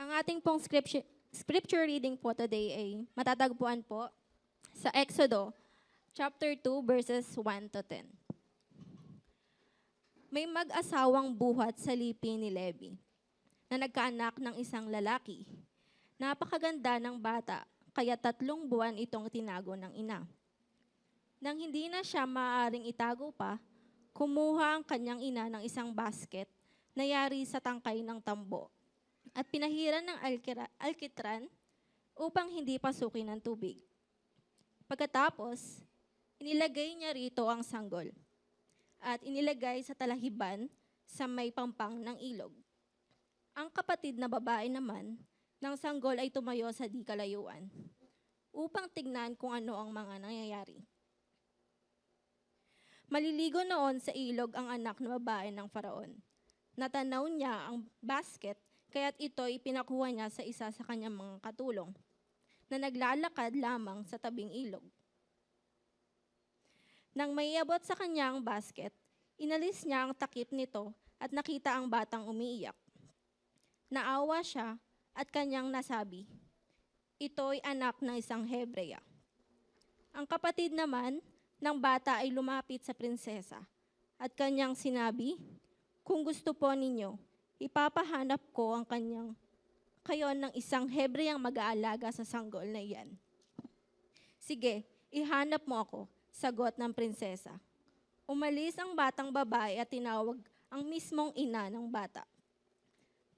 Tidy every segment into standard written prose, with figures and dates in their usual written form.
Ang ating pong scripture reading po today ay matatagpuan po sa Exodo chapter 2 verses 1 to 10. May mag-asawang buhat sa lipi ni Levi na nagkaanak ng isang lalaki. Napakaganda ng bata, kaya 3 buwan itong tinago ng ina. Nang hindi na siya maaaring itago pa, kumuha ang kanyang ina ng isang basket na yari sa tangkay ng tambo at pinahiran ng alkitran upang hindi pasukin ng tubig. Pagkatapos, inilagay niya rito ang sanggol at inilagay sa talahiban sa may pampang ng ilog. Ang kapatid na babae naman ng sanggol ay tumayo sa di kalayuan upang tignan kung ano ang mga nangyayari. Maliligo noon sa ilog ang anak na babae ng Faraon. Natanaw niya ang basket, kaya't ito'y pinakuha niya sa isa sa kanyang mga katulong na naglalakad lamang sa tabing ilog. Nang maiabot sa kanya ang basket, inalis niya ang takip nito at nakita ang batang umiiyak. Naawa siya at kanyang nasabi, "Ito'y anak ng isang Hebreya." Ang kapatid naman ng bata ay lumapit sa prinsesa at kanyang sinabi, "Kung gusto po ninyo, ipapahanap ko ang kayo ng isang Hebreyang mag-aalaga sa sanggol na iyan." "Sige, ihanap mo ako," sagot ng prinsesa. Umalis ang batang babae at tinawag ang mismong ina ng bata.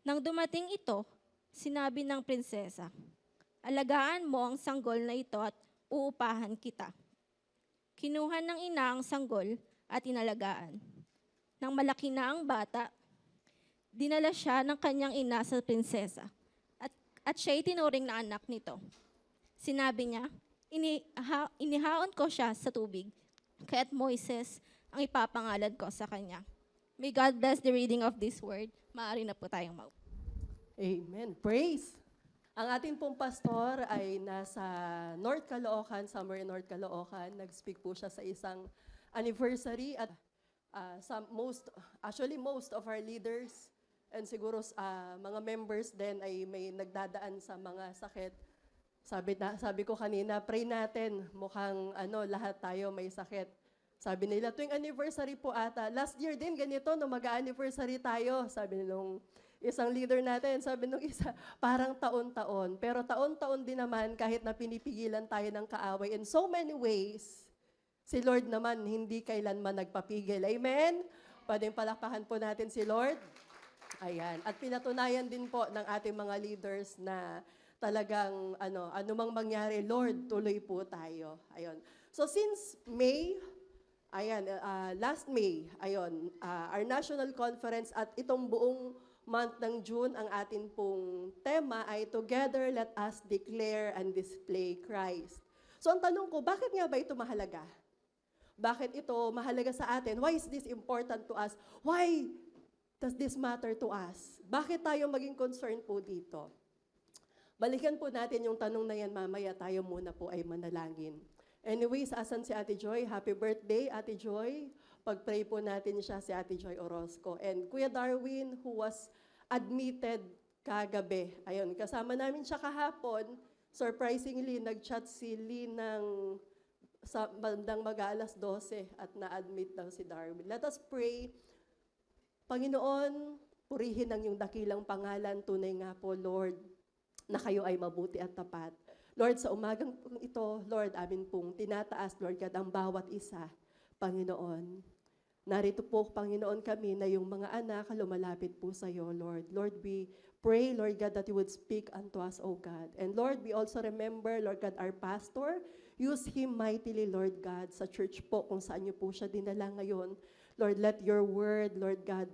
Nang dumating ito, sinabi ng prinsesa, "Alagaan mo ang sanggol na ito at uupahan kita." Kinuha ng ina ang sanggol at inalagaan. Nang malaki na ang bata, dinala siya ng kanyang ina sa prinsesa at siya'y tinuring na anak nito. Sinabi niya, inihaon ko siya sa tubig, kaya't Moises ang ipapangalan ko sa kanya." May God bless the reading of this word. Maaari na po tayong maupo. Amen. Praise! Ang ating pong pastor ay nasa North Caloocan, somewhere in North Caloocan. Nag-speak po siya sa isang anniversary at most of our leaders and siguro mga members din ay may nagdadaan sa mga sakit. Sabi ko kanina, pray natin, mukhang lahat tayo may sakit. Sabi nila, tuwing anniversary po ata, last year din ganito, no, mag-anniversary tayo. Sabi nung isang leader natin, sabi nung isa, parang taon-taon. Pero taon-taon din naman, kahit na pinipigilan tayo ng kaaway in so many ways, si Lord naman hindi kailanman nagpapigil. Amen? Pwedeng palakpakan po natin si Lord. Ayan. At pinatunayan din po ng ating mga leaders na talagang anumang mangyari, Lord, tuloy po tayo. Ayun. So since May, last May, our national conference at itong buong month ng June, ang atin pong tema ay Together Let Us Declare and Display Christ. So ang tanong ko, bakit nga ba ito mahalaga? Bakit ito mahalaga sa atin? Why is this important to us? Why does this matter to us? Bakit tayo maging concerned po dito? Balikan po natin yung tanong na yan mamaya, tayo muna po ay manalangin. Anyways, asan si Ate Joy? Happy birthday, Ate Joy. Pag-pray po natin siya, si Ate Joy Orozco. And Kuya Darwin, who was admitted kagabi. Ayun, kasama namin siya kahapon. Surprisingly, nag-chat si Lee sa bandang mag-aalas 12 at na-admit daw si Darwin. Let us pray. Panginoon, purihin ang iyong dakilang pangalan. Tunay nga po, Lord, na kayo ay mabuti at tapat. Lord, sa umagang ito, Lord, amin pong tinataas, Lord God, ang bawat isa, Panginoon. Narito po, Panginoon, kami na yung mga anak lumalapit po sa iyo, Lord. Lord, we pray, Lord God, that you would speak unto us, O God. And Lord, we also remember, Lord God, our pastor. Use him mightily, Lord God, sa church po, kung saan niyo po siya dinala ngayon. Lord, let your word, Lord God,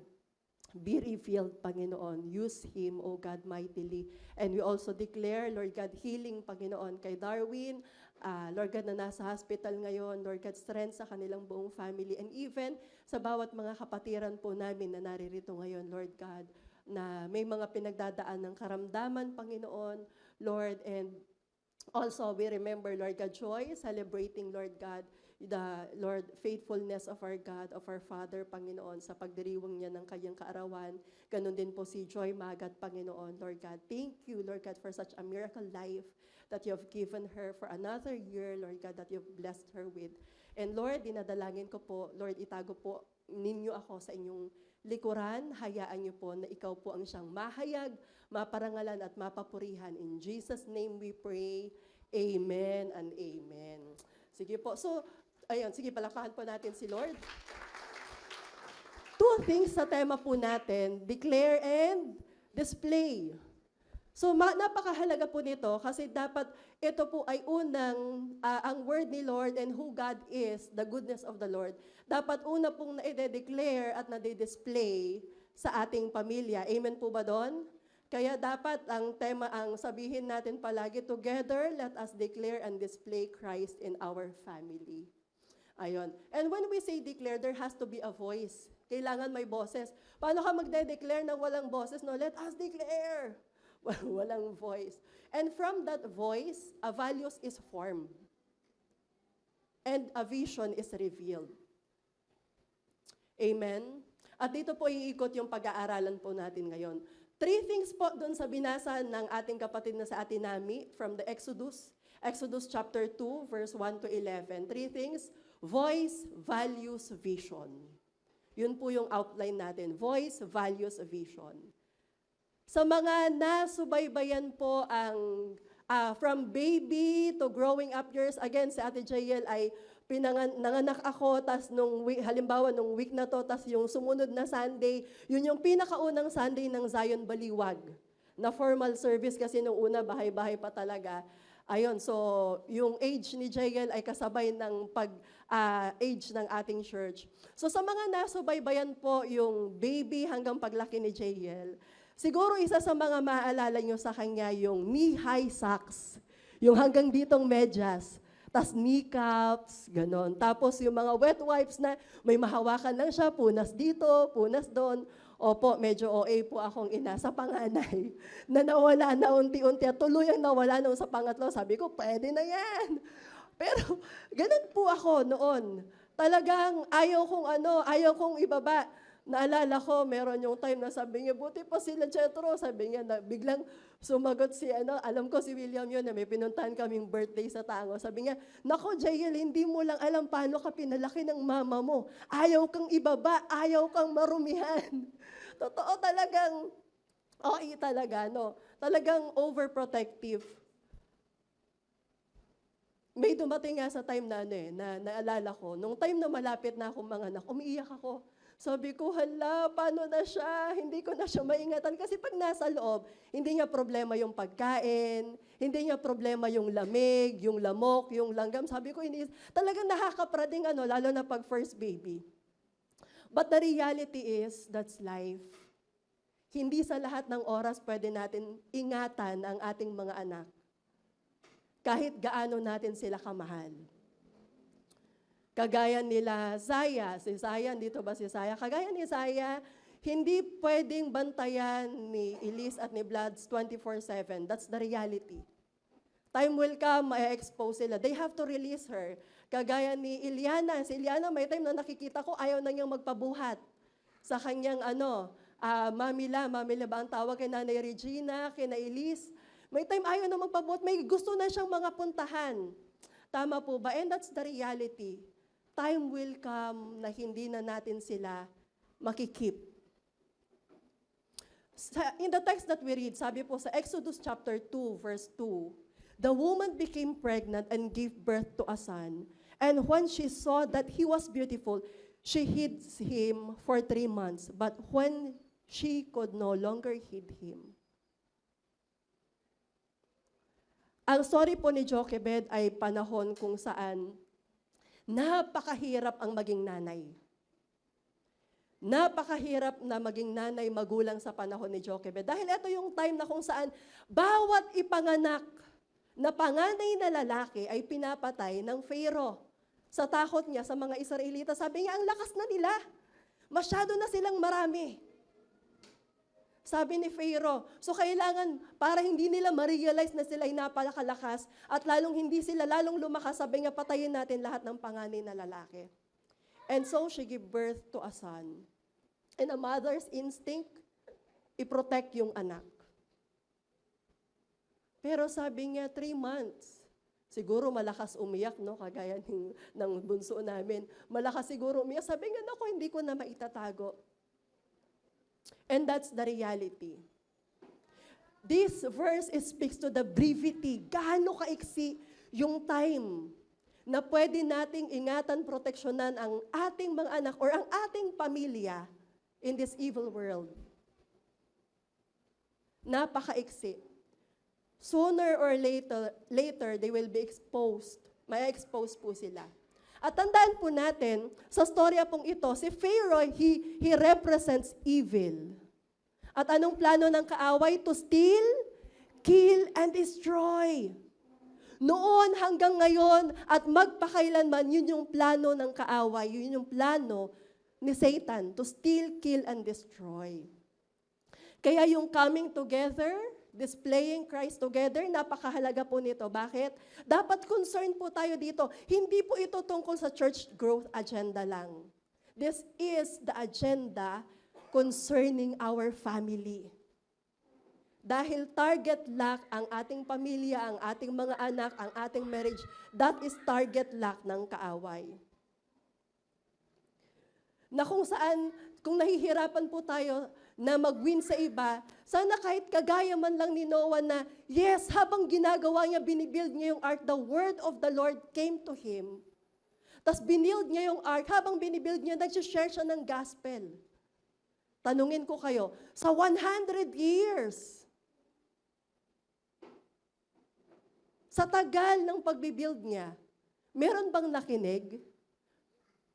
be revealed, Panginoon. Use him, O God, mightily. And we also declare, Lord God, healing, Panginoon, kay Darwin. Lord God, na nasa hospital ngayon. Lord God, strength sa kanilang buong family. And even sa bawat mga kapatiran po namin na naririto ngayon, Lord God, na may mga pinagdadaan ng karamdaman, Panginoon, Lord. And also, we remember, Lord God, Joy, celebrating, Lord God, the Lord, faithfulness of our God, of our Father, Panginoon, sa pagdiriwang niya ng kanyang kaarawan. Ganon din po si Joy Magat, Panginoon, Lord God. Thank you, Lord God, for such a miracle life that you have given her for another year, Lord God, that you've blessed her with. And Lord, dinadalangin ko po, Lord, itago po ninyo ako sa inyong likuran. Hayaan niyo po na ikaw po ang siyang mahayag, maparangalan at mapapurihan. In Jesus' name we pray. Amen and amen. Sige po. So, ayun, sige, palakpakan po natin si Lord. Two things sa tema po natin, declare and display. So, napakahalaga po nito kasi dapat ito po ay unang, ang word ni Lord and who God is, the goodness of the Lord. Dapat una pong na-declare at na-display sa ating pamilya. Amen po ba doon? Kaya dapat ang tema, ang sabihin natin palagi, together, let us declare and display Christ in our family. Ayun. And when we say declare, there has to be a voice. Kailangan may boses. Paano ka magde-declare na walang boses? No, let us declare. Walang voice. And from that voice, a values is formed. And a vision is revealed. Amen? At dito po iikot yung pag-aaralan po natin ngayon. 3 things po doon sa binasa ng ating kapatid na sa atin Nami from the Exodus. Exodus chapter 2, verse 1 to 11. 3 things, voice, values, vision. Yun po yung outline natin. Voice, values, vision. Sa mga nasubaybayan po ang from baby to growing up years, again, si Ate Jael ay nanganak ako, tas halimbawa nung week na to, tas yung sumunod na Sunday, yun yung pinakaunang Sunday ng Zion Baliwag, na formal service kasi nung una, bahay-bahay pa talaga. Ayun, so yung age ni Jael ay kasabay ng age ng ating church. So sa mga nasubaybayan po yung baby hanggang paglaki ni Jael, siguro isa sa mga maaalala nyo sa kanya yung knee-high socks, yung hanggang ditong medyas, tas kneecaps, ganon. Tapos yung mga wet wipes na may mahawakan lang siya, punas dito, punas doon. Opo, medyo OA po akong ina sa panganay na nawala na unti-unti at tuluyang nawala nung sa pangatlo. Sabi ko, pwede na yan. Pero ganon po ako noon. Talagang ayaw kong ibaba. Naalala ko, meron yung time na sabi niya, buti pa sila Jetro. Sabi niya, na biglang sumagot si, alam ko si William yun, na may pinuntahan kaming birthday sa Tango. Sabi niya, nako Jael, hindi mo lang alam paano ka pinalaki ng mama mo. Ayaw kang ibaba, ayaw kang marumihan. Totoo talagang, talaga, no? Talagang overprotective. May dumating nga sa time na, na naalala ko, nung time na malapit na akong manganak, umiiyak ako. Sabi ko, hala, paano na siya? Hindi ko na siya maingatan. Kasi pag nasa loob, hindi niya problema yung pagkain, hindi niya problema yung lamig, yung lamok, yung langgam. Sabi ko, talagang nakakaprading lalo na pag first baby. But the reality is, that's life. Hindi sa lahat ng oras pwede natin ingatan ang ating mga anak. Kahit gaano natin sila kamahal. Kagaya nila Zaya, si Zaya, dito ba si Zaya? Kagaya ni Zaya, hindi pwedeng bantayan ni Elise at ni Blads 24/7. That's the reality. Time will come, ma-expose sila. They have to release her. Kagaya ni Iliana. Si Iliana, may time na nakikita ko, ayaw na niyang magpabuhat sa kanyang Mamila ba ang tawag kay Nanay Regina, kay na Elise. May time ayaw na magpabuhat, may gusto na siyang mga puntahan. Tama po ba? And that's the reality. Time will come na hindi na natin sila makikip. In the text that we read, sabi po sa Exodus chapter 2, verse 2, the woman became pregnant and gave birth to a son. And when she saw that he was beautiful, she hid him for 3 months. But when she could no longer hid him. Ang story po ni Jochebed ay panahon kung saan napakahirap ang maging nanay. Napakahirap na maging nanay magulang sa panahon ni Jochebed. Dahil ito yung time na kung saan bawat ipanganak na panganay na lalaki ay pinapatay ng Pharaoh. Sa takot niya sa mga Israelita, sabi niya, ang lakas na nila. Masyado na silang marami. Sabi ni Pharaoh. So kailangan, para hindi nila ma-realize na sila ay napakalakas at lalong hindi sila lalong lumakas, sabi nga patayin natin lahat ng panganay na lalaki. And so she gave birth to a son. And a mother's instinct, i-protect yung anak. Pero sabi niya, 3 months. Siguro malakas umiyak, no? Kagaya ng bunso namin. Malakas siguro umiyak. Sabi nga, naku, hindi ko na maitatago. And that's the reality. This verse speaks to the brevity. Gaano kaiksi yung time na pwede nating ingatan, proteksyonan ang ating mga anak or ang ating pamilya in this evil world. Napakaiksi. Sooner or later, they will be exposed. May expose po sila. At tandaan po natin, sa storya pong ito, si Pharaoh, he represents evil. At anong plano ng kaaway? To steal, kill, and destroy. Noon hanggang ngayon at magpakailanman, yun yung plano ng kaaway, yun yung plano ni Satan, to steal, kill, and destroy. Kaya yung coming together, displaying Christ together, napakahalaga po nito. Bakit? Dapat concerned po tayo dito. Hindi po ito tungkol sa church growth agenda lang. This is the agenda concerning our family. Dahil target lock ang ating pamilya, ang ating mga anak, ang ating marriage, that is target lock ng kaaway. Na kung saan, kung nahihirapan po tayo na mag-win sa iba, sana kahit kagaya man lang ni Noah na, yes, habang ginagawa niya, binibuild niya yung ark, the word of the Lord came to him. Tapos binibuild niya yung ark, habang binibuild niya, nag-share siya ng gospel. Tanungin ko kayo, sa 100 years, sa tagal ng pagbibuild niya, meron bang nakinig?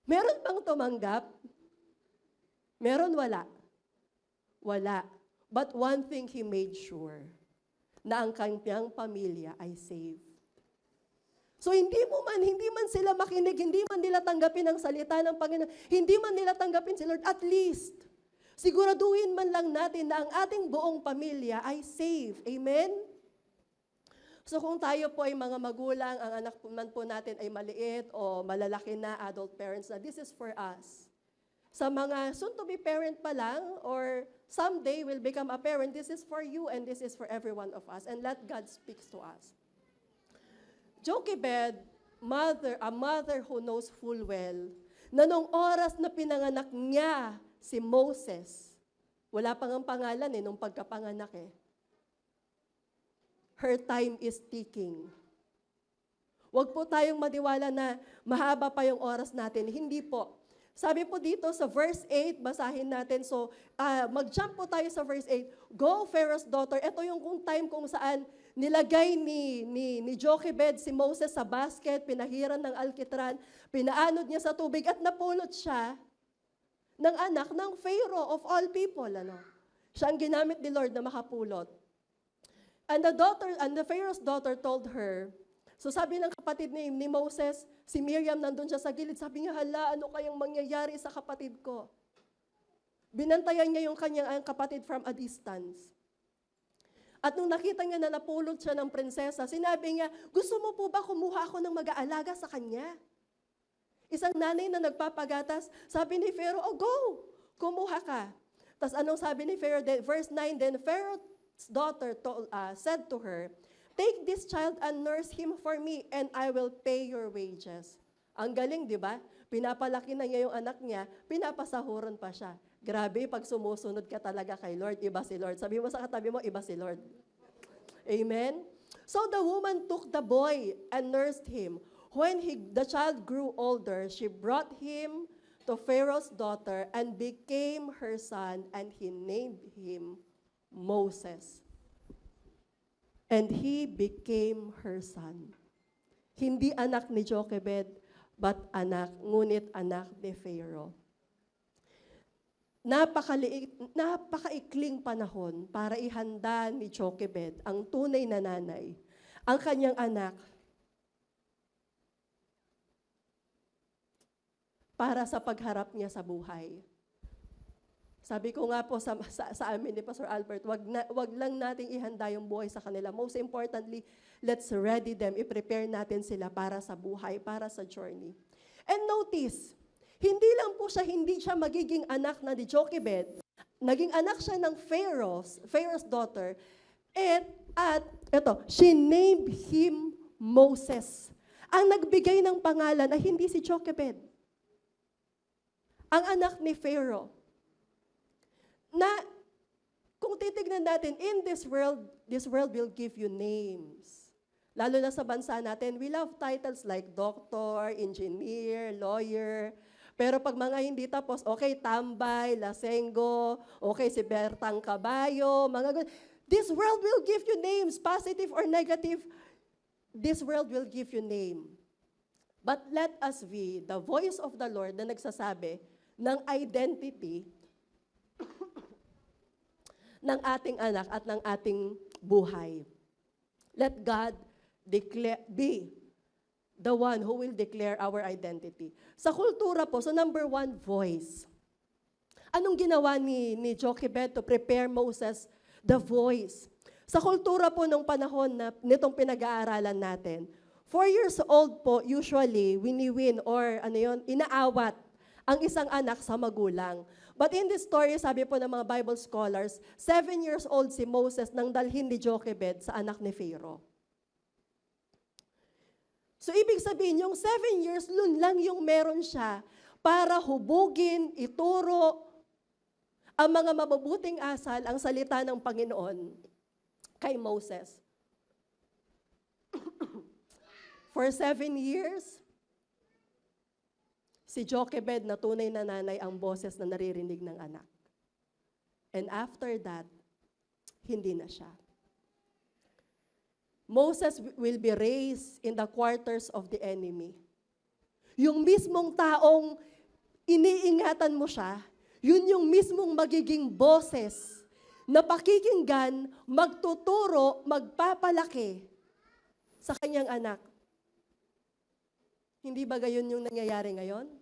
Meron bang tumanggap? Meron, wala? Wala. But one thing he made sure, na ang kanyang pamilya ay saved. So hindi man sila makinig, hindi man nila tanggapin ang salita ng Panginoon, hindi man nila tanggapin si Lord, at least, siguraduhin man lang natin na ang ating buong pamilya ay saved. Amen? So kung tayo po ay mga magulang, ang anak man po natin ay maliit o malalaki na adult parents na, this is for us. Sa mga soon-to-be parent pa lang or someday will become a parent, this is for you and this is for every one of us. And let God speak to us. Jochebed, a mother who knows full well, na nung oras na pinanganak niya si Moses, wala pang ang pangalan nung pagkapanganak her time is ticking. Huwag po tayong madiwala na mahaba pa yung oras natin. Hindi po. Sabi po dito sa verse 8, basahin natin. So, mag-jump po tayo sa verse 8. Go, Pharaoh's daughter. Ito yung time kung saan nilagay ni Jochebed si Moses sa basket, pinahiran ng alkitran, pinaanod niya sa tubig at napulot siya ng anak ng Pharaoh of all people. Siya ang ginamit ni Lord na makapulot. And the Pharaoh's daughter told her, so sabi ng kapatid ni Moses, si Miriam nandun siya sa gilid, sabi niya, hala, ano kayang mangyayari sa kapatid ko? Binantayan niya yung kanyang kapatid from a distance. At nung nakita niya na napulot siya ng prinsesa, sinabi niya, gusto mo po ba kumuha ako ng mag-aalaga sa kanya? Isang nanay na nagpapagatas, sabi ni Pharaoh, oh go, kumuha ka. Tapos anong sabi ni Pharaoh? Verse 9, then Pharaoh's daughter said to her, take this child and nurse him for me, and I will pay your wages. Ang galing, di ba? Pinapalaki na niya yung anak niya, pinapasahuran pa siya. Grabe, pag sumusunod ka talaga kay Lord, iba si Lord. Sabi mo sa katabi mo, iba si Lord. Amen? So the woman took the boy and nursed him. When the child grew older, she brought him to Pharaoh's daughter and became her son, and he named him Moses. And he became her son. Hindi anak ni Jochebed, but ngunit anak ni Pharaoh. Napakaikling panahon para ihanda ni Jochebed, ang tunay na nanay, ang kanyang anak para sa pagharap niya sa buhay. Sabi ko nga po sa amin ni Pastor Albert, wag lang nating ihanda yung buhay sa kanila. Most importantly, let's ready them, i-prepare natin sila para sa buhay, para sa journey. And notice, hindi siya magiging anak na ni Jochebed, naging anak siya ng Pharaoh's daughter, at she named him Moses. Ang nagbigay ng pangalan ay hindi si Jochebed, ang anak ni Pharaoh. Na kung titignan natin, in this world will give you names. Lalo na sa bansa natin, we love titles like doctor, engineer, lawyer. Pero pag mga hindi tapos, okay, tambay, lasenggo, okay, si Bertang Kabayo, this world will give you names, positive or negative. This world will give you name. But let us be the voice of the Lord na nagsasabi ng identity ng ating anak at ng ating buhay. Let God be the one who will declare our identity. Sa kultura po, so number one, voice. Anong ginawa ni Jochebed to prepare Moses? The voice. Sa kultura po nung panahon na nitong pinag-aaralan natin, 4 years old po, usually, winiwin or inaawat ang isang anak sa magulang. But in this story, sabi po ng mga Bible scholars, 7 years old si Moses nang dalhin ni Jochebed sa anak ni Pharaoh. So ibig sabihin, yung 7 years lang yung meron siya para hubugin, ituro ang mga mabubuting asal, ang salita ng Panginoon kay Moses. For 7 years, si Jochebed na tunay na nanay ang boses na naririnig ng anak. And after that, hindi na siya. Moses will be raised in the quarters of the enemy. Yung mismong taong iniingatan mo siya, yun yung mismong magiging boses na pakikinggan, magtuturo, magpapalaki sa kanyang anak. Hindi ba gayon yung nangyayari ngayon?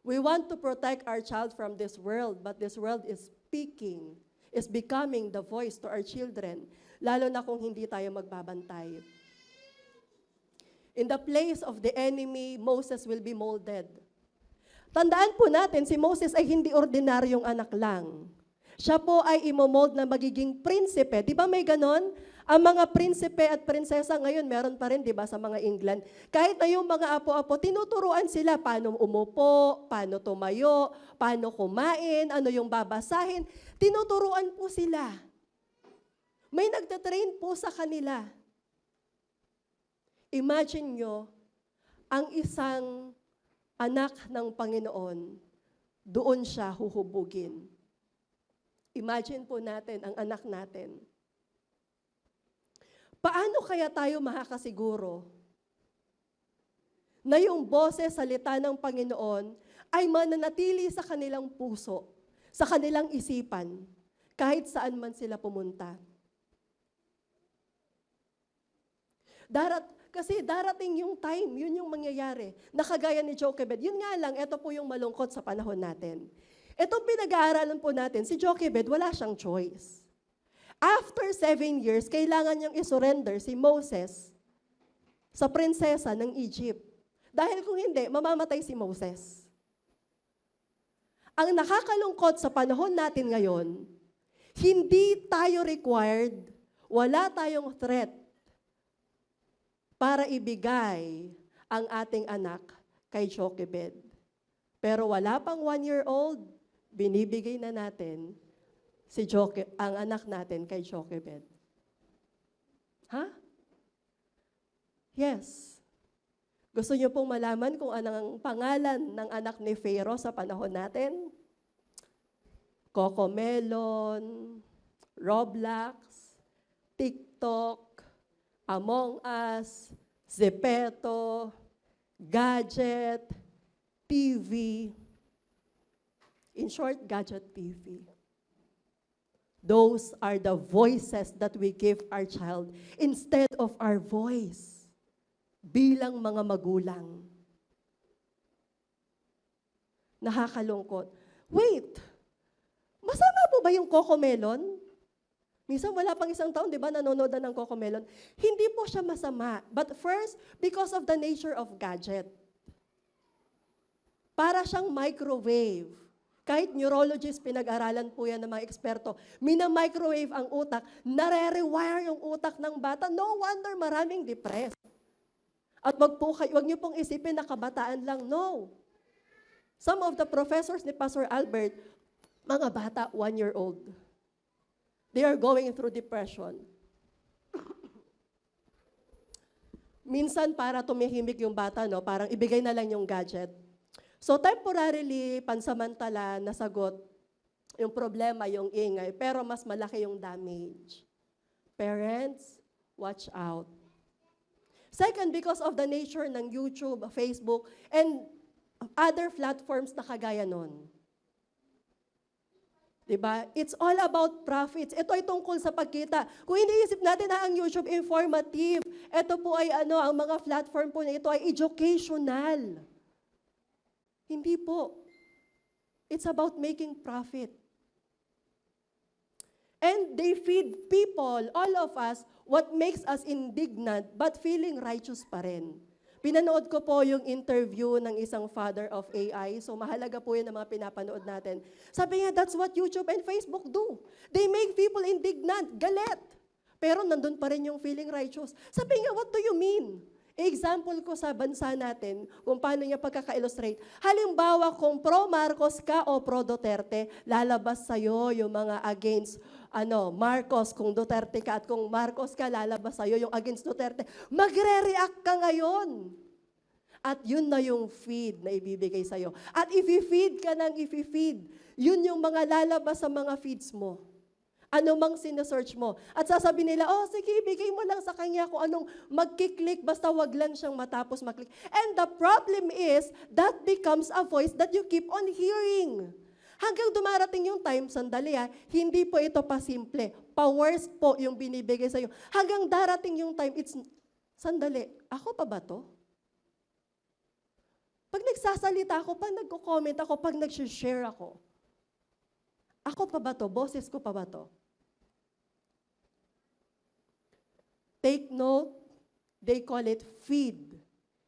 We want to protect our child from this world, but this world is speaking, is becoming the voice to our children, lalo na kung hindi tayo magbabantay. In the place of the enemy, Moses will be molded. Tandaan po natin, si Moses ay hindi ordinaryong anak lang. Siya po ay imomold na magiging prinsipe. Di ba may ganon? Ang mga prinsipe at prinsesa ngayon, meron pa rin, di ba, sa mga England. Kahit na yung mga apo-apo, tinuturuan sila paano umupo, paano tumayo, paano kumain, ano yung babasahin. Tinuturuan po sila. May nagtatrain po sa kanila. Imagine nyo, ang isang anak ng Panginoon, doon siya huhubugin. Imagine po natin ang anak natin. Paano kaya tayo makakasiguro na yung boses, salita ng Panginoon ay mananatili sa kanilang puso, sa kanilang isipan, kahit saan man sila pumunta? Kasi darating yung time, yun yung mangyayari. Nakagaya ni Jochebed. Yun nga lang, ito po yung malungkot sa panahon natin. Itong pinag-aaralan po natin, si Jochebed, wala siyang choice. After 7 years, kailangan niyang isurrender si Moses sa prinsesa ng Egypt. Dahil kung hindi, mamamatay si Moses. Ang nakakalungkot sa panahon natin ngayon, hindi tayo required, wala tayong threat para ibigay ang ating anak kay Jochebed. Pero wala pang 1-year-old, binibigay na natin ang anak natin kay Jochebed. Ha? Yes. Gusto niyo pong malaman kung anong pangalan ng anak ni Pharaoh sa panahon natin? Cocomelon, Roblox, TikTok, Among Us, Zepeto, Gadget, TV. In short, Gadget TV. Those are the voices that we give our child instead of our voice bilang mga magulang. Nakakalungkot. Wait, Masama po ba yung Cocomelon? Minsan wala pang isang taon, di ba, nanonood na ng Cocomelon. Hindi po siya masama. But first, because of the nature of gadget. Para siyang microwave. Kahit neurologist, pinag-aralan po yan ng mga eksperto. Mina-microwave ang utak, nare-rewire yung utak ng bata. No wonder maraming depressed. At wag niyo pong isipin na kabataan lang. No. Some of the professors ni Pastor Albert, mga bata, 1-year-old. They are going through depression. Minsan para tumihimik yung bata, no, parang ibigay na lang yung gadget. So temporarily, pansamantala, nasagot yung problema, yung ingay, pero mas malaki yung damage. Parents, watch out. Second, because of the nature ng YouTube, Facebook, and other platforms na kagaya nun. Diba? It's all about profits. Ito ay tungkol sa pagkita. Kung iniisip natin na ang YouTube informative, ito po ay ang mga platform po na ito ay educational. Hindi po. It's about making profit. And they feed people, all of us, what makes us indignant but feeling righteous pa rin. Pinanood ko po yung interview ng isang father of AI. So mahalaga po yun ang mga pinapanood natin. Sabi niya, that's what YouTube and Facebook do. They make people indignant, galit. Pero nandun pa rin yung feeling righteous. Sabi niya, what do you mean? Example ko sa bansa natin kung paano niya pagkaka-illustrate. Halimbawa, kung pro-Marcos ka o pro-Duterte, lalabas sa'yo yung mga against Marcos, kung Duterte ka, at kung Marcos ka, lalabas sa'yo yung against Duterte. Magre-react ka ngayon. At yun na yung feed na ibibigay sa'yo. At if-feed ka ng if-feed, yun yung mga lalabas sa mga feeds mo. Ano mang sinesearch mo. At sasabihin nila, oh sige, ibigay mo lang sa kanya kung anong magkiklik, basta wag lang siyang matapos maklik. And the problem is, that becomes a voice that you keep on hearing. Hanggang dumarating yung time, sandali hindi po ito pa simple. Pa-worst po yung binibigay sa'yo. Hanggang darating yung time, sandali, ako pa ba to? Pag nagsasalita ako, pag nagko-comment ako, pag nag-share ako pa ba to? Boses ko pa ba to? Take note, they call it feed.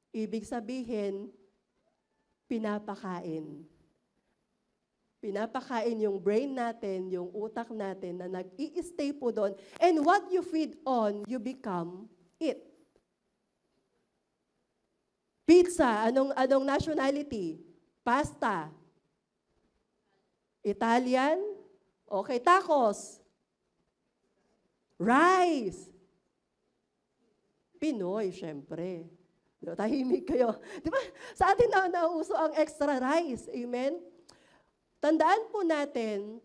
Ibig sabihin, pinapakain. Pinapakain yung brain natin, yung utak natin na nag-i-stay po doon. And what you feed on, you become it. Pizza, anong nationality? Pasta. Italian? Okay, tacos. Rice. Pinoy, syempre. Tahimik kayo. Di ba? Sa atin na nauso ang extra rice. Amen? Tandaan po natin,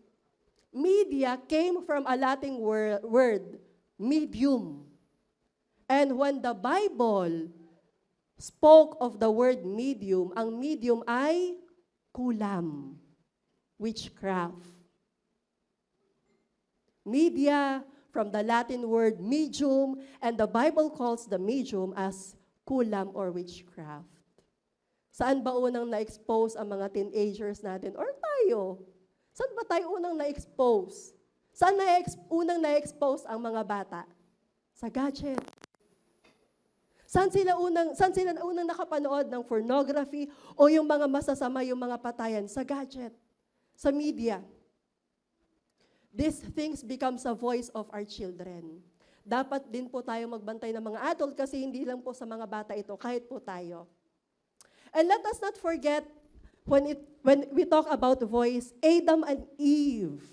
media came from a Latin word, medium. And when the Bible spoke of the word medium, ang medium ay kulam, witchcraft. Media from the Latin word medium, and the Bible calls the medium as kulam or witchcraft. Saan ba unang na-expose ang mga teenagers natin or tayo? Saan ba tayo unang na-expose? Saan unang na-expose ang mga bata? Sa gadget. Saan sila unang nakapanood ng pornography o yung mga masasama, yung mga patayan? Sa gadget. Sa media. These things becomes a voice of our children. Dapat din po tayo magbantay ng mga adult kasi hindi lang po sa mga bata ito, kahit po tayo. And let us not forget, when we talk about voice, Adam and Eve.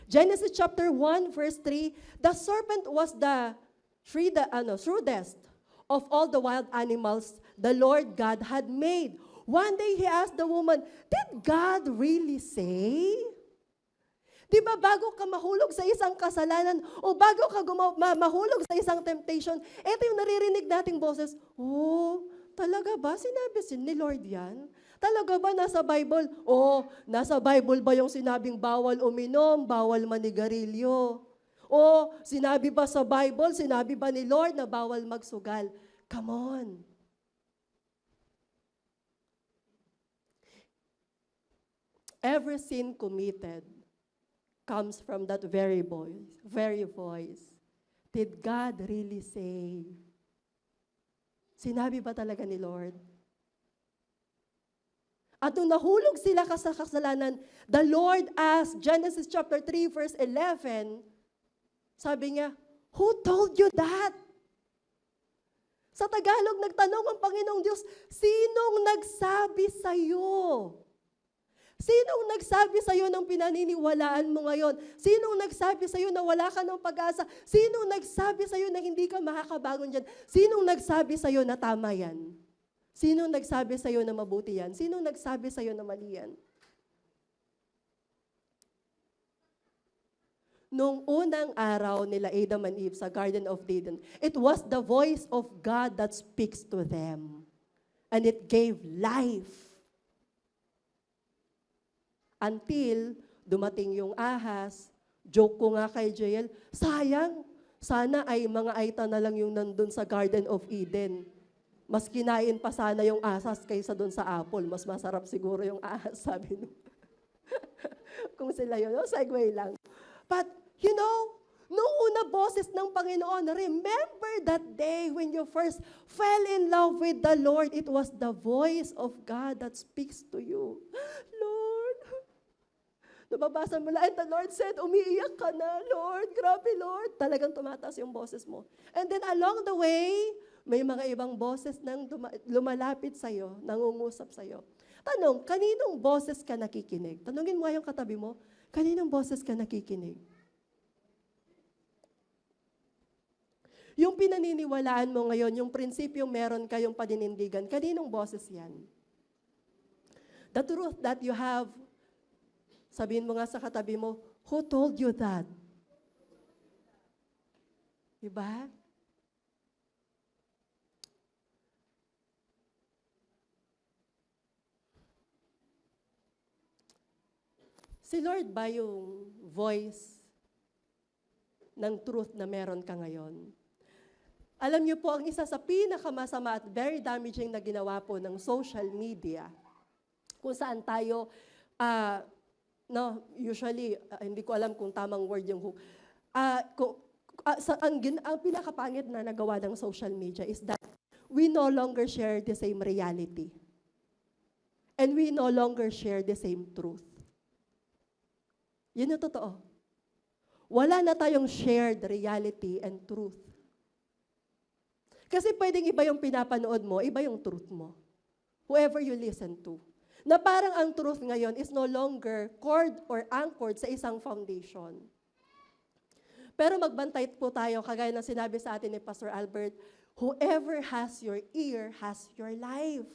Genesis chapter 1, verse 3, the serpent was the shrewdest of all the wild animals the Lord God had made. One day he asked the woman, did God really say? Di ba bago ka mahulog sa isang kasalanan o bago ka mahulog sa isang temptation, ito yung naririnig nating boses, oh, talaga ba? Sinabi ni Lord yan? Talaga ba nasa Bible? Oh, nasa Bible ba yung sinabing bawal uminom, bawal manigarilyo? O sinabi ba sa Bible, sinabi ba ni Lord na bawal magsugal? Come on. Every sin committed comes from that very voice. Did God really say? Sinabi ba talaga ni Lord? At nung nahulog sila sa kasalanan, the Lord asked, Genesis chapter 3, verse 11, sabi niya, who told you that? Sa Tagalog, nagtanong ang Panginoong Diyos, sinong nagsabi sa'yo? Sinong nagsabi sa'yo ng pinaniniwalaan mo ngayon? Sinong nagsabi sa'yo na wala ka ng pag-asa? Sinong nagsabi sa'yo na hindi ka makakabangon dyan? Sinong nagsabi sa'yo na tama yan? Sinong nagsabi sa'yo na mabuti yan? Sinong nagsabi sa'yo na mali yan? Nung unang araw nila Adam and Eve sa Garden of Eden, it was the voice of God that speaks to them. And it gave life. Until dumating yung ahas, joke ko nga kay Jael, sayang, sana ay mga aita na lang yung nandun sa Garden of Eden. Mas kinain pa sana yung ahas kaysa doon sa apple. Mas masarap siguro yung ahas, sabi nung. Kung sila yun, segue lang. But, nung una boses ng Panginoon, remember that day when you first fell in love with the Lord, it was the voice of God that speaks to you. Lord, nababasa mo lang, and the Lord said, umiiyak ka na, Lord, grabe Lord. Talagang tumataas yung boses mo. And then along the way, may mga ibang boses nang lumalapit sa'yo, nangungusap sa'yo. Tanong, kaninong boses ka nakikinig? Tanungin mo nga yung katabi mo, kaninong boses ka nakikinig? Yung pinaniniwalaan mo ngayon, yung prinsipyong meron kayong paninindigan, kaninong boses yan? The truth that you have, sabihin mo nga sa katabi mo, who told you that? Diba? Si Lord ba yung voice ng truth na meron ka ngayon? Alam niyo po, ang isa sa pinakamasama at very damaging na ginawa po ng social media, kung saan tayo, usually, hindi ko alam kung tamang word yung ang pinakapangit na nagawa ng social media is that we no longer share the same reality. And we no longer share the same truth. Yun yung totoo. Wala na tayong shared reality and truth. Kasi pwedeng iba yung pinapanood mo, iba yung truth mo. Whoever you listen to. Na parang ang truth ngayon is no longer cord or anchored sa isang foundation. Pero magbantay po tayo, kagaya ng sinabi sa atin ni Pastor Albert, whoever has your ear has your life.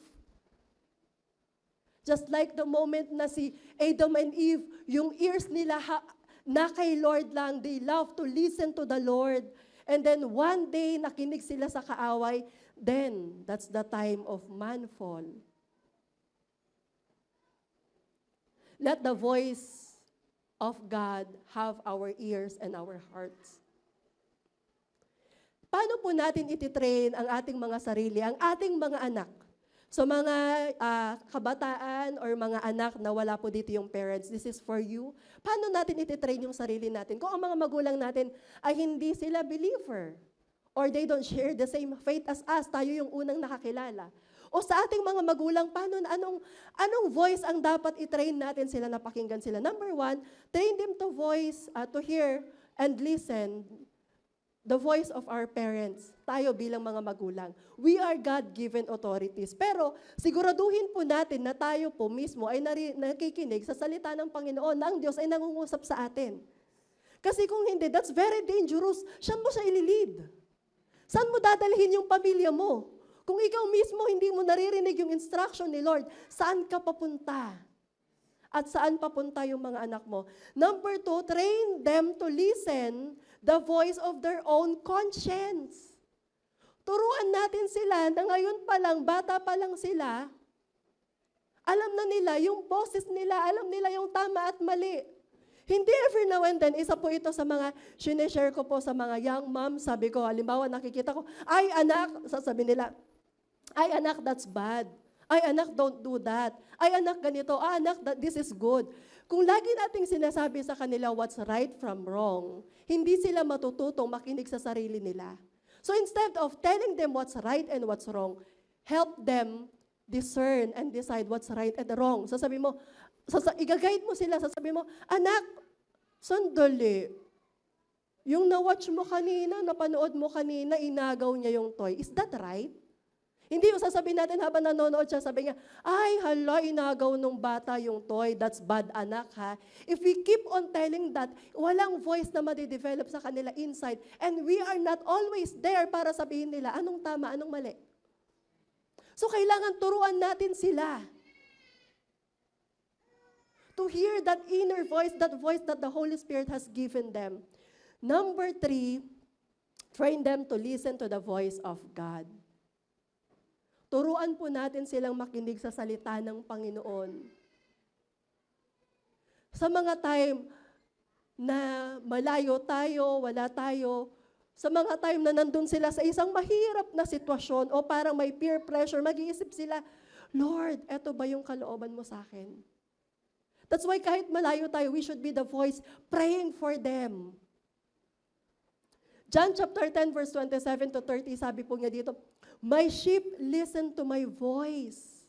Just like the moment na si Adam and Eve, yung ears nila na kay Lord lang, they love to listen to the Lord. And then one day, nakinig sila sa kaaway, then that's the time of manfall. Let the voice of God have our ears and our hearts. Paano po natin ititrain ang ating mga sarili, ang ating mga anak? So mga kabataan or mga anak na wala po dito yung parents, this is for you. Paano natin ititrain yung sarili natin? Kung ang mga magulang natin ay hindi sila believer or they don't share the same faith as us, tayo yung unang nakakilala. O sa ating mga magulang, anong voice ang dapat i-train natin sila na pakinggan sila? Number one, train them to hear and listen the voice of our parents, tayo bilang mga magulang. We are God-given authorities. Pero siguraduhin po natin na tayo po mismo ay nakikinig sa salita ng Panginoon na ang Diyos ay nangungusap sa atin. Kasi kung hindi, that's very dangerous. Saan mo siya ililid? Saan mo dadalhin yung pamilya mo? Kung ikaw mismo hindi mo naririnig yung instruction ni Lord, saan ka papunta? At saan papunta yung mga anak mo? Number two, train them to listen the voice of their own conscience. Turuan natin sila na ngayon pa lang, bata pa lang sila, alam na nila yung boses nila, alam nila yung tama at mali. Hindi every now and then, isa po ito sa mga sineshare ko po sa mga young moms, sabi ko, halimbawa nakikita ko, ay anak, sasabi nila, ay anak, that's bad. Ay anak, don't do that. Ay anak, ganito. Anak, this is good. Kung lagi nating sinasabi sa kanila what's right from wrong, hindi sila matututong makinig sa sarili nila. So instead of telling them what's right and what's wrong, help them discern and decide what's right and wrong. Sasabi mo, i-guide mo sila, sasabi mo, anak, sandali, yung na-watch mo kanina, napanood mo kanina, inagaw niya yung toy. Is that right? Hindi yung sasabihin natin habang nanonood siya, sabi niya, ay, hala, inagaw nung bata yung toy. That's bad, anak, ha? If we keep on telling that, walang voice na madidevelop sa kanila inside, and we are not always there para sabihin nila, anong tama, anong mali. So, kailangan turuan natin sila to hear that inner voice that the Holy Spirit has given them. Number 3, train them to listen to the voice of God. Turuan po natin silang makinig sa salita ng Panginoon. Sa mga time na malayo tayo, wala tayo, sa mga time na nandun sila sa isang mahirap na sitwasyon o parang may peer pressure, mag-iisip sila, Lord, eto ba yung kalooban mo sa akin? That's why kahit malayo tayo, we should be the voice praying for them. John chapter 10 verse 27 to 30, sabi po niya dito, my sheep listen to my voice.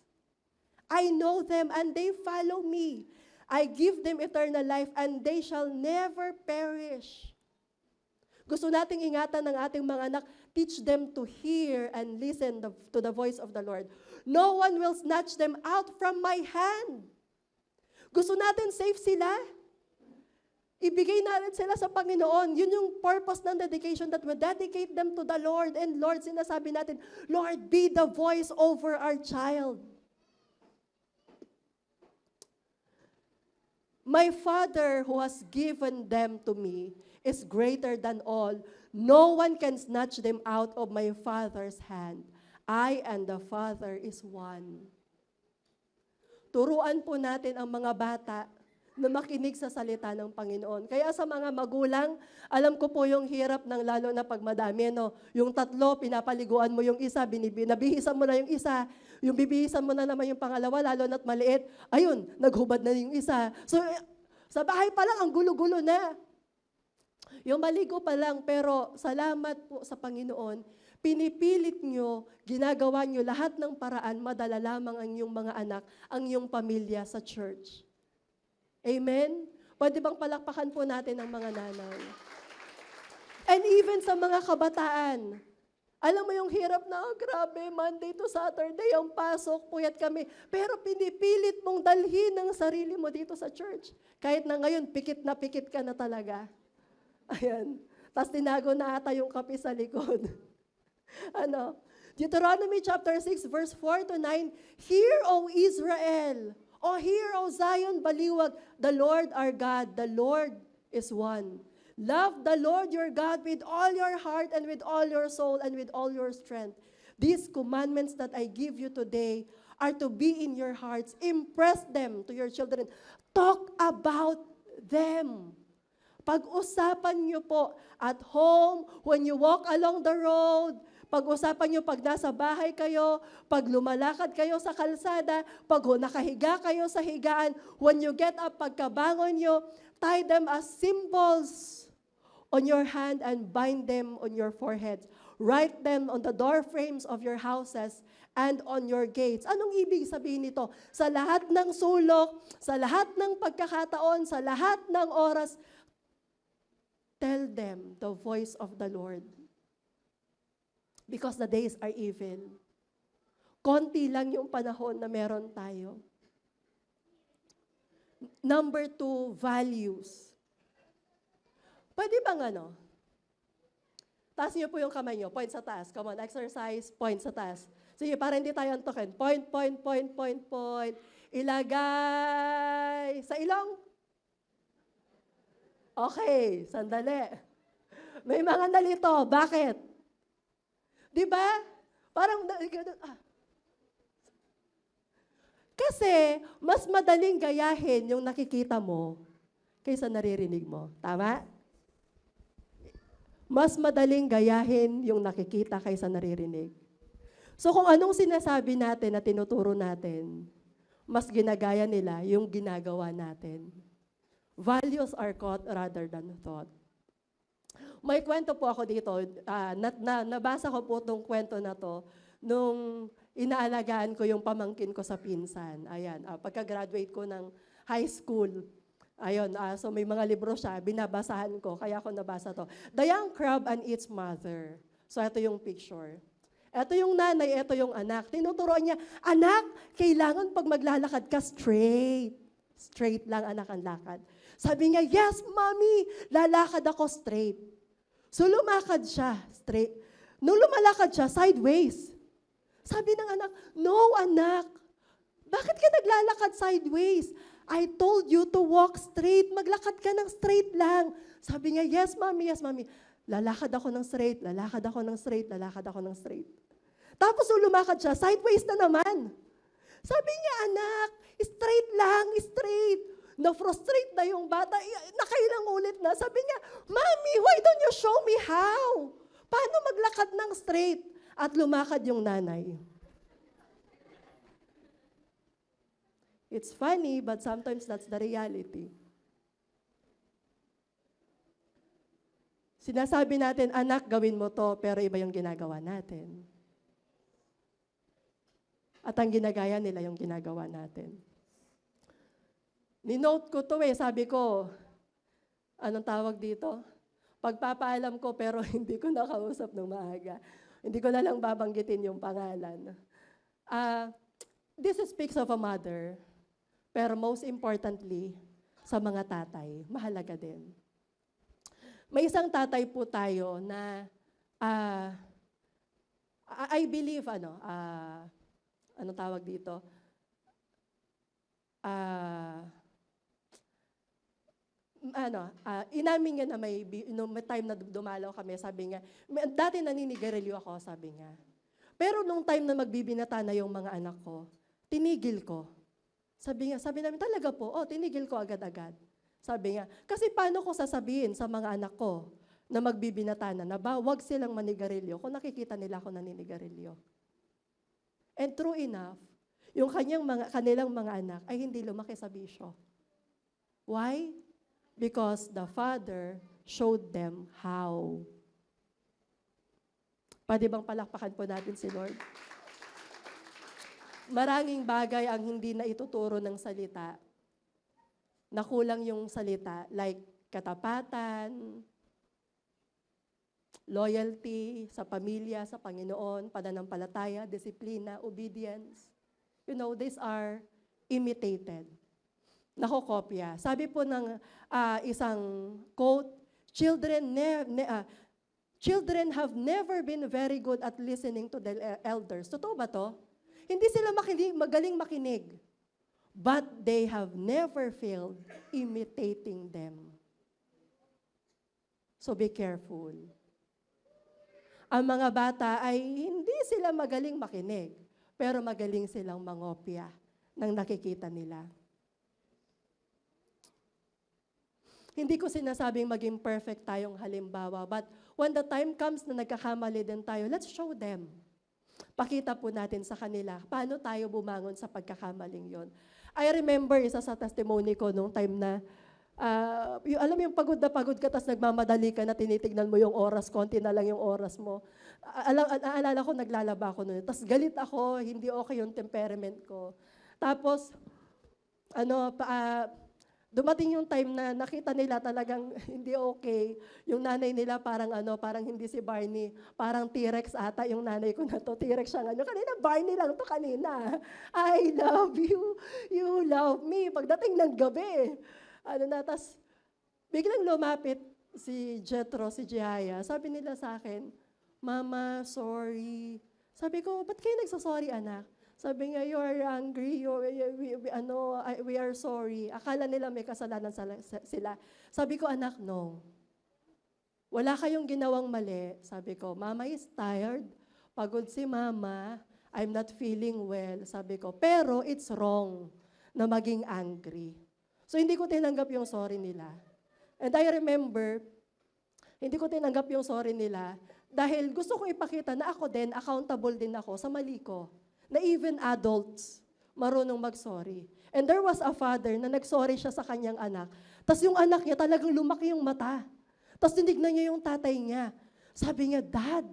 I know them and they follow me. I give them eternal life and they shall never perish. Gusto nating ingatan ng ating mga anak, teach them to hear and listen to the voice of the Lord. No one will snatch them out from my hand. Gusto natin safe sila. Ibigay natin sila sa Panginoon. Yun yung purpose ng dedication, that we dedicate them to the Lord. And Lord, sinasabi natin, Lord, be the voice over our child. My Father who has given them to me is greater than all. No one can snatch them out of my Father's hand. I and the Father is one. Turuan po natin ang mga bata na makinig sa salita ng Panginoon. Kaya sa mga magulang, alam ko po yung hirap ng lalo na pag madami, no? Yung tatlo, pinapaliguan mo yung isa, nabihisan mo na yung isa, yung bibihisan mo na naman yung pangalawa, lalo na't maliit, ayun, naghubad na yung isa. So, sa bahay pa lang, ang gulo-gulo na. Yung maligo pa lang, pero salamat po sa Panginoon, pinipilit nyo, ginagawa nyo lahat ng paraan, madala lamang ang iyong mga anak, ang iyong pamilya sa church. Amen? Pwede bang palakpakan po natin ang mga nanay? And even sa mga kabataan, alam mo yung hirap na, oh, grabe, Monday to Saturday, ang pasok, puyat kami. Pero pinipilit mong dalhin ang sarili mo dito sa church. Kahit na ngayon, pikit ka na talaga. Ayan. Tapos tinago na ata yung kape sa likod. Deuteronomy chapter 6, verse 4 to 9, Hear, O Israel! O hear, O Zion, baliwag, the Lord our God, the Lord is one. Love the Lord your God with all your heart and with all your soul and with all your strength. These commandments that I give you today are to be in your hearts. Impress them to your children. Talk about them. Pag-usapan niyo po at home, when you walk along the road, pag-usapan nyo pag nasa bahay kayo, pag lumalakad kayo sa kalsada, pag nakahiga kayo sa higaan, when you get up, pagkabangon nyo, tie them as symbols on your hand and bind them on your foreheads. Write them on the door frames of your houses and on your gates. Anong ibig sabihin nito? Sa lahat ng sulok, sa lahat ng pagkakataon, sa lahat ng oras, tell them the voice of the Lord. Because the days are evil. Konti lang yung panahon na meron tayo. Number 2, values. Pwede bang taas niyo po yung kamay niyo, point sa taas. Come on, exercise, point sa taas. Sige, para hindi tayo antokin. Point, point, point, point, point. Ilagay sa ilong. Okay, sandali. May mga nalito. Bakit? Di ba? Parang, Kasi, mas madaling gayahin yung nakikita mo kaysa naririnig mo. Tama? Mas madaling gayahin yung nakikita kaysa naririnig. So kung anong sinasabi natin na tinuturo natin, mas ginagaya nila yung ginagawa natin. Values are caught rather than taught. May kwento po ako dito. Nabasa ko po itong kwento na to nung inaalagaan ko yung pamangkin ko sa pinsan. Ayan, pagka-graduate ko ng high school. Ayun, so may mga libro siya, binabasahan ko, kaya ako nabasa to. The Young Crab and Its Mother. So ito yung picture. Ito yung nanay, ito yung anak. Tinuturoan niya, anak, kailangan pag maglalakad ka straight. Straight lang anak ang lakad. Sabi niya, yes, mommy, lalakad ako straight. So lumakad siya straight. Nung lumalakad siya, sideways. Sabi ng anak, no anak, bakit ka naglalakad sideways? I told you to walk straight. Maglakad ka ng straight lang. Sabi niya, yes, mommy, yes, mommy. Lalakad ako ng straight, lalakad ako ng straight, lalakad ako ng straight. Tapos nung lumakad siya, sideways na naman. Sabi niya, anak, straight lang, straight. Na-frustrate na yung bata, nakailang ulit na. Sabi niya, Mommy, why don't you show me how? Paano maglakad ng straight? At lumakad yung nanay. It's funny, but sometimes that's the reality. Sinasabi natin, anak, gawin mo to, pero iba yung ginagawa natin. At ang ginagaya nila yung ginagawa natin. Ninote ko to sabi ko, anong tawag dito? Pagpapaalam ko pero hindi ko nakausap ng maaga. Hindi ko na lang babanggitin yung pangalan. This speaks of a mother, pero most importantly, sa mga tatay, mahalaga din. May isang tatay po tayo na, I believe, anong tawag dito? Inamin niya na may time na dumalaw kami, sabi niya, dati naninigarilyo ako, sabi niya. Pero nung time na magbibinata na yung mga anak ko, tinigil ko. Sabi namin, talaga po, tinigil ko agad-agad. Sabi niya, kasi paano ko sasabihin sa mga anak ko na magbibinata na wag silang manigarilyo kung nakikita nila ako naninigarilyo. And true enough, yung kanilang mga anak ay hindi lumaki sa bisyo. Why? Because the Father showed them how. Pwede bang palakpakan po natin si Lord? Maraming bagay ang hindi na ituturo ng salita. Nakulang yung salita, like katapatan, loyalty sa pamilya, sa Panginoon, pananampalataya, disiplina, obedience. You know, these are imitated. Nakokopya. Sabi po ng isang quote, children have never been very good at listening to their elders. Totoo ba to? Hindi sila magaling makinig, but they have never failed imitating them. So be careful. Ang mga bata ay hindi sila magaling makinig, pero magaling silang mangopya ng nakikita nila. Hindi ko sinasabing maging perfect tayong halimbawa, but when the time comes na nagkakamali din tayo, let's show them. Pakita po natin sa kanila paano tayo bumangon sa pagkakamaling yon. I remember isa sa testimony ko nung time na, alam mo yung pagod na pagod ka, tapos nagmamadali ka na tinitignan mo yung oras, konti na lang yung oras mo. Naalala ko, naglalaba ako noon. Tapos galit ako, hindi okay yung temperament ko. Tapos, dumating yung time na nakita nila talagang hindi okay. Yung nanay nila parang hindi si Barney, parang T-Rex ata yung nanay ko na to. T-Rex siya kanina Barney lang to kanina. I love you, you love me. Pagdating ng gabi, tas biglang lumapit si Jethro, si Jehaya. Sabi nila sa akin, Mama, sorry. Sabi ko, ba't kayo nagsasorry, anak? Sabi nga, you are angry, we are sorry. Akala nila may kasalanan sila. Sabi ko, anak, no. Wala kayong ginawang mali. Sabi ko, Mama is tired. Pagod si Mama. I'm not feeling well. Sabi ko, pero it's wrong na maging angry. So, hindi ko tinanggap yung sorry nila. And I remember, hindi ko tinanggap yung sorry nila dahil gusto ko ipakita na ako din, accountable din ako sa mali ko. Na even adults marunong mag-sorry. And there was a father na nag-sorry siya sa kanyang anak Tapos yung anak niya talagang lumaki yung mata. Tapos tinignan niya yung tatay niya. Sabi niya, Dad,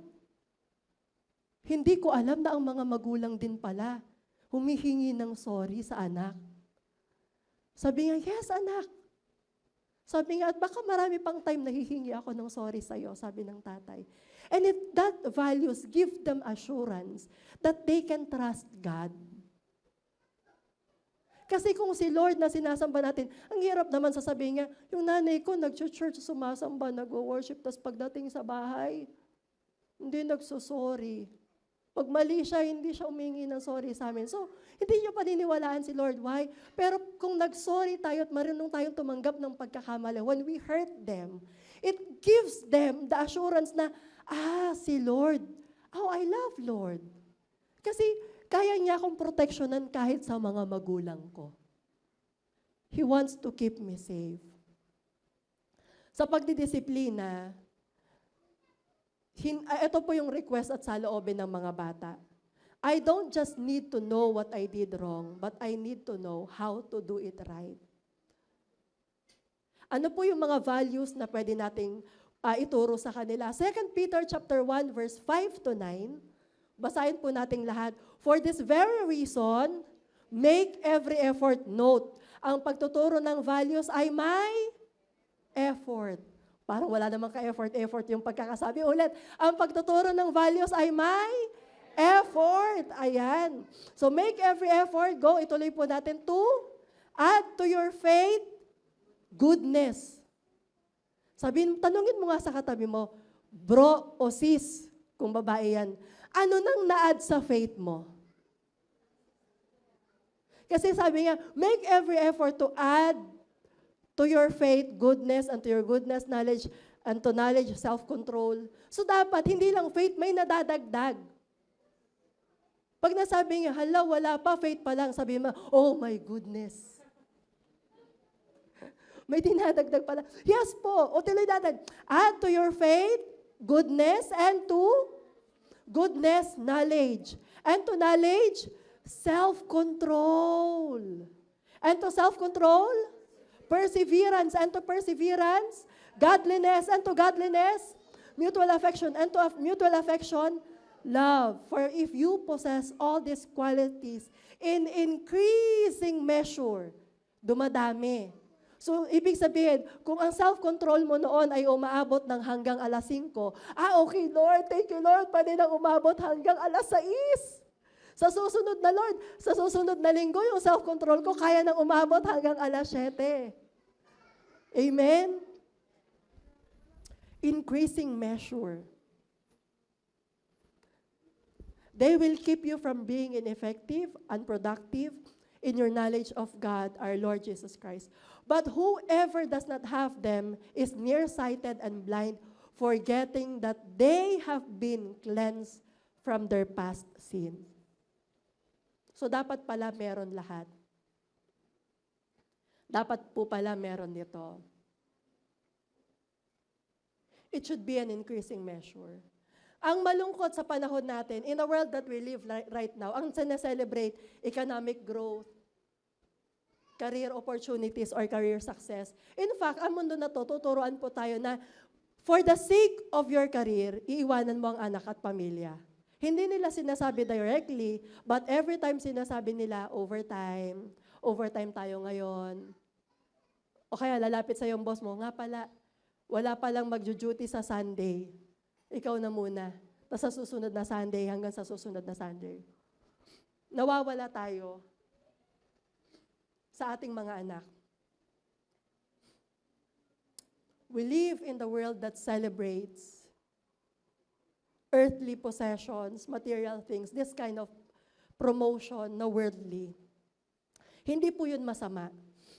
hindi ko alam na ang mga magulang din pala humihingi ng sorry sa anak. Sabi niya, yes anak. Sabi niya, at baka marami pang time na hihingi ako ng sorry sa'yo, sabi ng tatay. And that values give them assurance that they can trust God. Kasi kung si Lord na sinasamba natin, ang hirap naman sasabihin niya, yung nanay ko nag-church, sumasamba, nag-worship, tapos pagdating sa bahay, hindi nagsusorry. Pag mali siya, hindi siya humingi ng sorry sa amin. So, hindi niyo paniniwalaan si Lord. Why? Pero kung nag-sorry tayo at marunong tayong tumanggap ng pagkakamali, when we hurt them, it gives them the assurance na, si Lord, I love Lord. Kasi kaya niya akong proteksyonan kahit sa mga magulang ko. He wants to keep me safe. Sa pagdidisiplina, ito po yung request at saloobin ng mga bata. I don't just need to know what I did wrong, but I need to know how to do it right. Ano po yung mga values na pwede nating ituro sa kanila? 2 Peter chapter 1 verse 5 to 9. Basahin po nating lahat. For this very reason, make every effort. Note, ang pagtuturo ng values ay may effort. Parang wala namang ka-effort yung pagkakasabi. Ulit, ang pagtuturo ng values ay may effort. Ayan. So make every effort. Go, ituloy po natin to add to your faith goodness. Tanungin mo nga sa katabi mo, bro o sis, kung babae yan, ano nang na-add sa faith mo? Kasi sabi nga, make every effort to add to your faith goodness, and to your goodness knowledge, and to knowledge self-control. So dapat, hindi lang faith, may nadadagdag. Pag nasabi niya, hala, wala pa, faith pa lang, sabi mo, oh my goodness. May dinadagdag pala. Yes po, o tuloy natin. Add to your faith goodness, and to goodness, knowledge. And to knowledge, self-control. And to self-control, perseverance. And to perseverance, godliness. And to godliness, mutual affection. And to mutual affection, love. For if you possess all these qualities in increasing measure, dumadami. So, ibig sabihin, kung ang self-control mo noon ay umaabot ng hanggang alas 5, okay Lord, thank you Lord, pwede nang umabot hanggang alas 6. Sa susunod na Lord, sa susunod na linggo, yung self-control ko kaya nang umabot hanggang alas 7. Amen? Increasing measure. They will keep you from being ineffective, unproductive, in your knowledge of God, our Lord Jesus Christ. But whoever does not have them is nearsighted and blind, forgetting that they have been cleansed from their past sin. So dapat pala meron lahat. Dapat po pala meron nito. It should be an increasing measure. Ang malungkot sa panahon natin, in the world that we live right now, ang sineselebrate, economic growth, career opportunities, or career success. In fact, ang mundo na to, tuturuan po tayo na for the sake of your career, iiwanan mo ang anak at pamilya. Hindi nila sinasabi directly, but every time sinasabi nila, overtime tayo ngayon. O kaya lalapit sa yung boss mo, nga pala, wala palang mag-duty sa Sunday. Ikaw na muna. Tapos sa susunod na Sunday, hanggang sa susunod na Sunday. Nawawala tayo sa ating mga anak. We live in the world that celebrates earthly possessions, material things, this kind of promotion na worldly. Hindi po yun masama.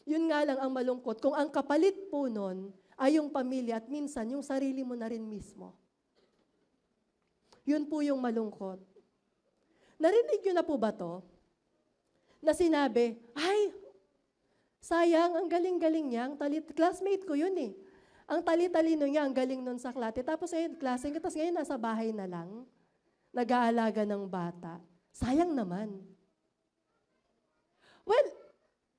Yun nga lang ang malungkot. Kung ang kapalit po nun ay yung pamilya at minsan yung sarili mo na rin mismo. Yun po yung malungkot. Narinig nyo na po ba to? Na sinabi, ay, sayang, ang galing-galing niya. Classmate ko yun eh. Ang tali-talino niya, ang galing nun sa klase. Tapos ngayon, klase, tapos ngayon nasa bahay na lang. Nag-aalaga ng bata. Sayang naman. Well,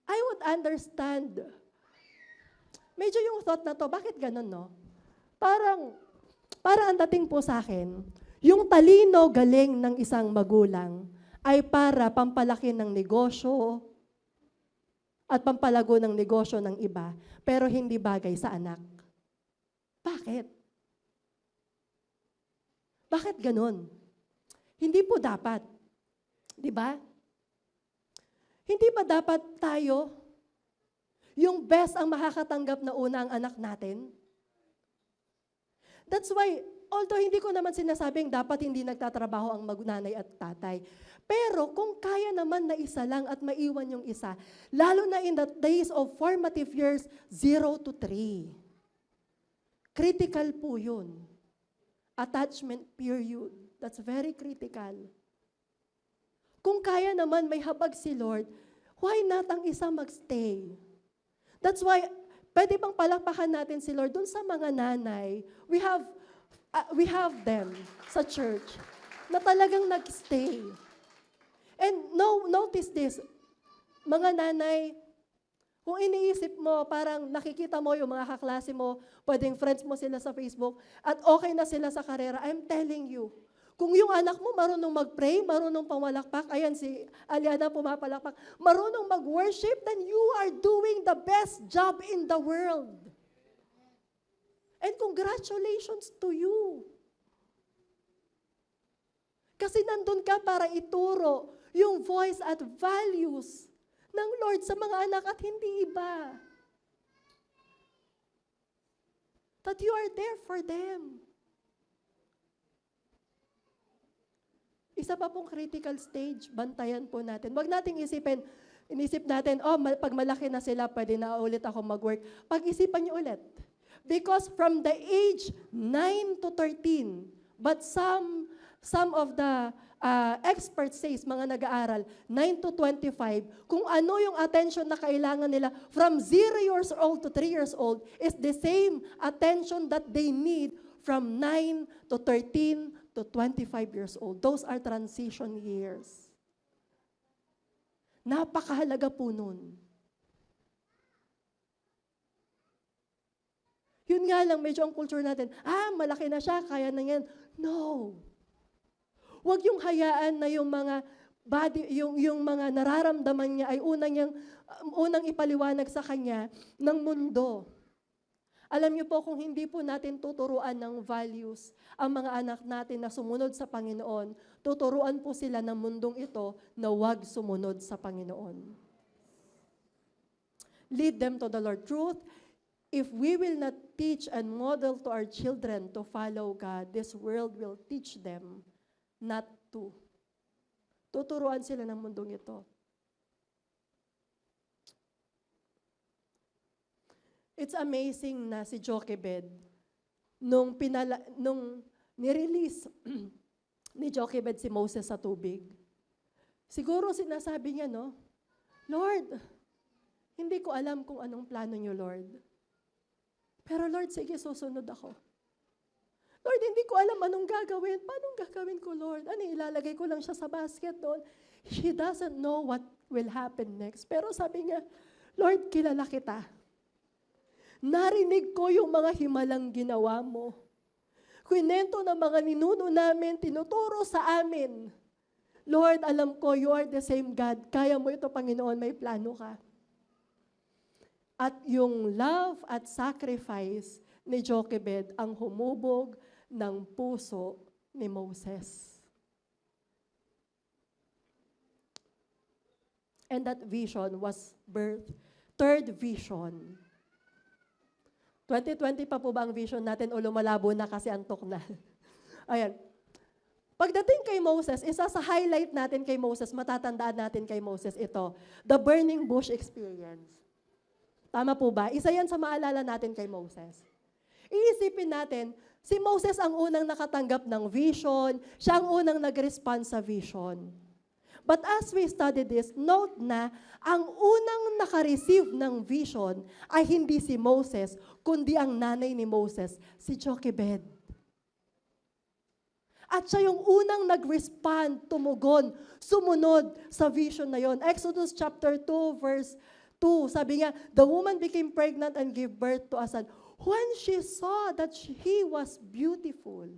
I would understand medyo yung thought na to, bakit ganun, no? Parang ang dating po sa akin, yung talino galing ng isang magulang ay para pampalaki ng negosyo at pampalago ng negosyo ng iba, pero hindi bagay sa anak. Bakit? Bakit ganun? Hindi po dapat. Di ba? Hindi ba dapat tayo, yung best ang makakatanggap na una ang anak natin? That's why, although hindi ko naman sinasabing dapat hindi nagtatrabaho ang nanay at tatay, pero kung kaya naman na isa lang at maiwan yung isa, lalo na in the days of formative years, 0 to 3. Critical po yun. Attachment period. That's very critical. Kung kaya naman may habag si Lord, why not ang isa magstay? That's why, pwede bang palakpakan natin si Lord dun sa mga nanay, we have them sa church na talagang nagstay. And notice this, mga nanay, kung iniisip mo, parang nakikita mo yung mga kaklase mo, pwedeng friends mo sila sa Facebook, at okay na sila sa karera, I'm telling you, kung yung anak mo marunong mag-pray, marunong pawalakpak, ayan si Aliana pumapalakpak, marunong mag-worship, then you are doing the best job in the world. And congratulations to you. Kasi nandun ka para ituro yung voice at values ng Lord sa mga anak at hindi iba. That you are there for them. Isa pa pong critical stage, bantayan po natin. Huwag nating inisip natin, pag malaki na sila, pwede na ulit ako mag-work. Pag-isipan niyo ulit. Because from the age 9 to 13, but some of the experts says, mga nag-aaral, 9 to 25, kung ano yung attention na kailangan nila from 0 years old to 3 years old is the same attention that they need from 9 to 13 to 25 years old. Those are transition years. Napakahalaga po nun. Yun nga lang, medyo ang culture natin, malaki na siya, kaya na yan. No. Huwag yung hayaan na yung mga yung mga nararamdaman niya ay unang ipaliwanag sa kanya ng mundo. Alam niyo po, kung hindi po natin tuturuan ng values ang mga anak natin na sumunod sa Panginoon, tuturuan po sila ng mundong ito na huwag sumunod sa Panginoon. Lead them to the Lord. Truth, if we will not teach and model to our children to follow God, this world will teach them not to. Tuturuan sila ng mundong ito. It's amazing na si Jochebed, nung nirelease ni Jochebed si Moses sa tubig, siguro sinasabi niya, no, Lord, hindi ko alam kung anong plano niyo, Lord. Pero Lord, sige, susunod ako. Lord, hindi ko alam anong gagawin. Paano gagawin ko, Lord? Ilalagay ko lang siya sa basket doon. She doesn't know what will happen next. Pero sabi niya, Lord, kilala kita. Narinig ko yung mga himalang ginawa mo. Kwento ng mga ninuno namin, tinuturo sa amin. Lord, alam ko, you are the same God. Kaya mo ito, Panginoon, may plano ka. At yung love at sacrifice ni Jochebed ang humubog ng puso ni Moses. And that vision was birthed. Third vision. 2020 pa po ba ang vision natin o lumalabo na kasi antok na? Ayan. Pagdating kay Moses, isa sa highlight natin kay Moses, matatandaan natin kay Moses ito, the burning bush experience. Tama po ba? Isa yan sa maalala natin kay Moses. Iisipin natin, si Moses ang unang nakatanggap ng vision, siya ang unang nag-respond sa vision. But as we study this, note na ang unang nakareceive ng vision ay hindi si Moses, kundi ang nanay ni Moses, si Jochebed. At siya yung unang nag-respond, tumugon, sumunod sa vision na yon. Exodus chapter 2, verse 2, sabi niya, the woman became pregnant and gave birth to a son. When she saw that he was beautiful.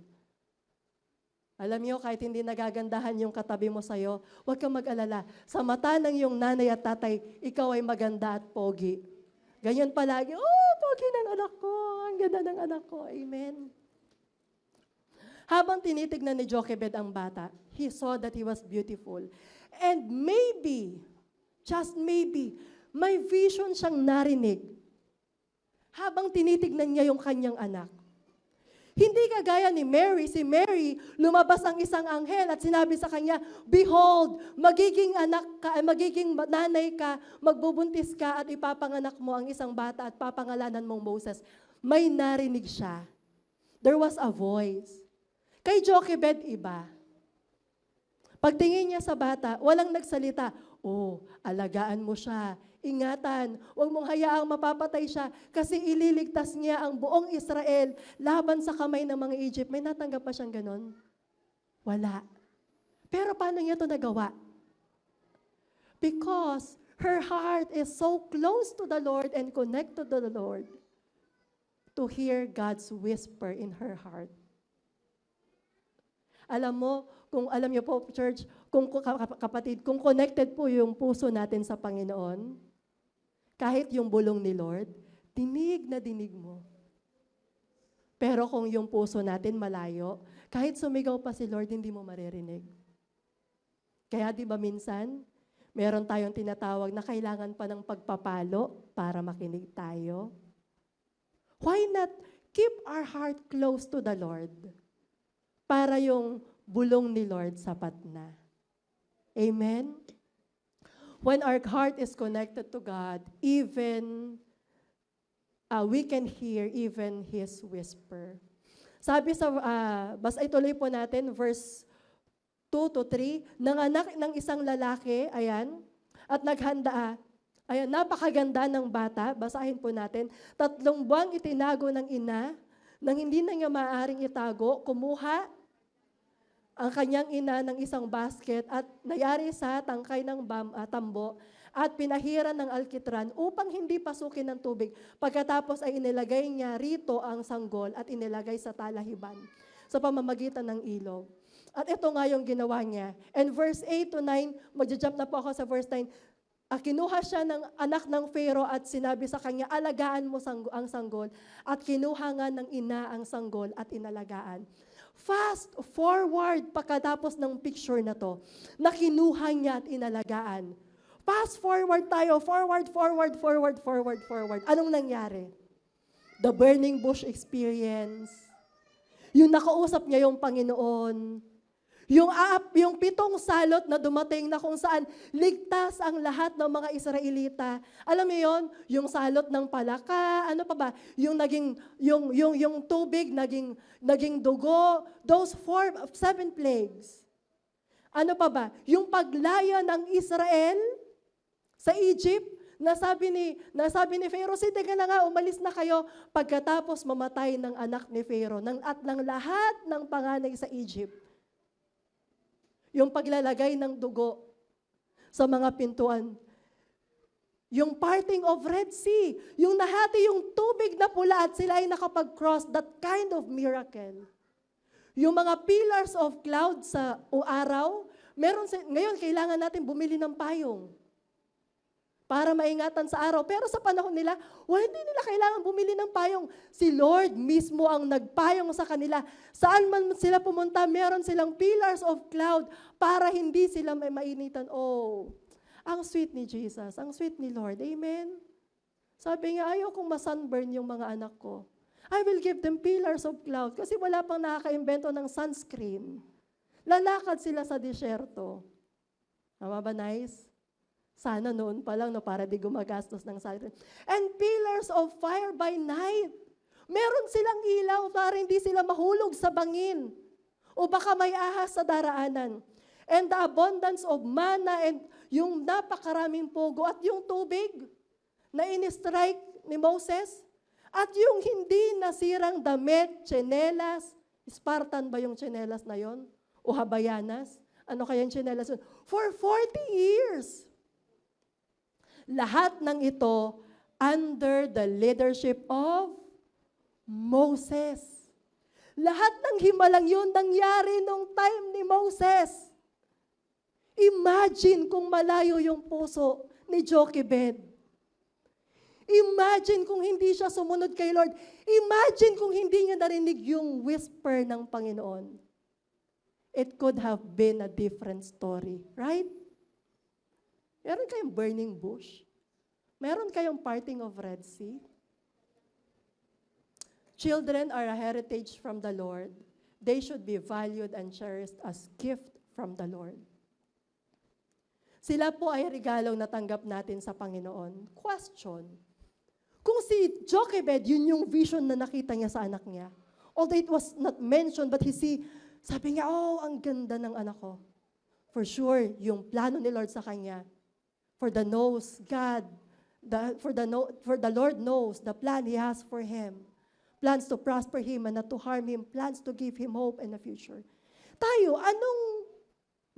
Alam niyo, kahit hindi nagagandahan yung katabi mo sa'yo, huwag kang mag-alala. Sa mata ng iyong nanay at tatay, ikaw ay maganda at pogi. Ganyan palagi, pogi ng anak ko, ang ganda ng anak ko. Amen. Habang tinitignan ni Jochebed ang bata, he saw that he was beautiful. And maybe, just maybe, may vision siyang narinig habang tinitignan niya yung kanyang anak. Hindi kagaya ni Mary. Si Mary, lumabas ang isang anghel at sinabi sa kanya, behold, magiging anak ka, magiging nanay ka, magbubuntis ka at ipapanganak mo ang isang bata at papangalanan mong Moses. May narinig siya. There was a voice. Kay Jochebed, iba. Pagtingin niya sa bata, walang nagsalita, alagaan mo siya, ingatan, huwag mong hayaang mapapatay siya kasi ililigtas niya ang buong Israel laban sa kamay ng mga Egypt. May natanggap pa siyang ganon? Wala. Pero paano niya ito nagawa? Because her heart is so close to the Lord and connected to the Lord to hear God's whisper in her heart. Alam mo, alam niyo po, church, kapatid, kung connected po yung puso natin sa Panginoon, kahit yung bulong ni Lord, dinig na dinig mo. Pero kung yung puso natin malayo, kahit sumigaw pa si Lord, hindi mo maririnig. Kaya di ba minsan, meron tayong tinatawag na kailangan pa ng pagpapalo para makinig tayo? Why not keep our heart close to the Lord? Para yung bulong ni Lord sapat na. Amen? When our heart is connected to God, even we can hear even His whisper. Sabi sa, basta ituloy po natin, verse 2 to 3, nanganak ng isang lalaki, ayan, at naghanda, ayan, napakaganda ng bata, basahin po natin, 3 buwang itinago ng ina, nang hindi na niya maaaring itago, kumuha ang kanyang ina ng isang basket at nayari sa tangkay ng tambo at pinahiran ng alkitran upang hindi pasukin ng tubig. Pagkatapos ay inilagay niya rito ang sanggol at inilagay sa talahiban sa pamamagitan ng ilog. At ito nga yung ginawa niya. And verse 8 to 9, magja-jump na po ako sa verse 9, kinuha siya ng anak ng Pharaoh at sinabi sa kanya, alagaan mo ang sanggol. At kinuha nga ng ina ang sanggol at inalagaan. Fast forward pagkatapos ng picture na to, na kinuha niya at inalagaan. Fast forward tayo, forward. Anong nangyari? The burning bush experience. Yung nakausap niya yung Panginoon. Yung 7 salot na dumating na kung saan ligtas ang lahat ng mga Israelita. Alam mo yon, yung salot ng palaka, ano pa ba? Yung tubig naging dugo, those 7 plagues. Ano pa ba? Yung paglaya ng Israel sa Egypt, nasabi ni Pharaoh, sige na nga, umalis na kayo pagkatapos mamatay ng anak ni Pharaoh at ng lahat ng panganay sa Egypt. Yung paglalagay ng dugo sa mga pintuan. Yung parting of Red Sea. Yung nahati yung tubig na pula at sila ay nakapag-cross. That kind of miracle. Yung mga pillars of cloud sa araw, ngayon kailangan natin bumili ng payong para maingatan sa araw. Pero sa panahon nila, hindi nila kailangan bumili ng payong. Si Lord mismo ang nagpayong sa kanila. Saan man sila pumunta, meron silang pillars of cloud para hindi sila may mainitan. Ang sweet ni Jesus, ang sweet ni Lord. Amen? Sabi nga, ayaw kong masunburn yung mga anak ko. I will give them pillars of cloud kasi wala pang nakaka-invento ng sunscreen. Lalakad sila sa disyerto. Tama ba, nice? Sana noon pa lang, para di gumagastos ng sunscreen. And pillars of fire by night. Meron silang ilaw para hindi sila mahulog sa bangin. O baka may ahas sa daraanan. And the abundance of manna and yung napakaraming pogo at yung tubig na in-strike ni Moses. At yung hindi nasirang damit, tsinelas. Spartan ba yung tsinelas na yon? O Habayanas? Ano kaya yung tsinelas yun? For 40 years. Lahat ng ito under the leadership of Moses. Lahat ng himalang yun nangyari nung time ni Moses. Imagine kung malayo yung puso ni Jochebed. Imagine kung hindi siya sumunod kay Lord. Imagine kung hindi niya narinig yung whisper ng Panginoon. It could have been a different story, right? Meron kayong burning bush? Meron kayong parting of Red Sea? Children are a heritage from the Lord. They should be valued and cherished as gift from the Lord. Sila po ay regalong natanggap natin sa Panginoon. Question, kung si Jochebed, yun yung vision na nakita niya sa anak niya. Although it was not mentioned, but sabi niya, oh, ang ganda ng anak ko. For sure, yung plano ni Lord sa kanya, for the Lord knows the plan He has for him. Plans to prosper him and not to harm him. Plans to give him hope in the future. Tayo, anong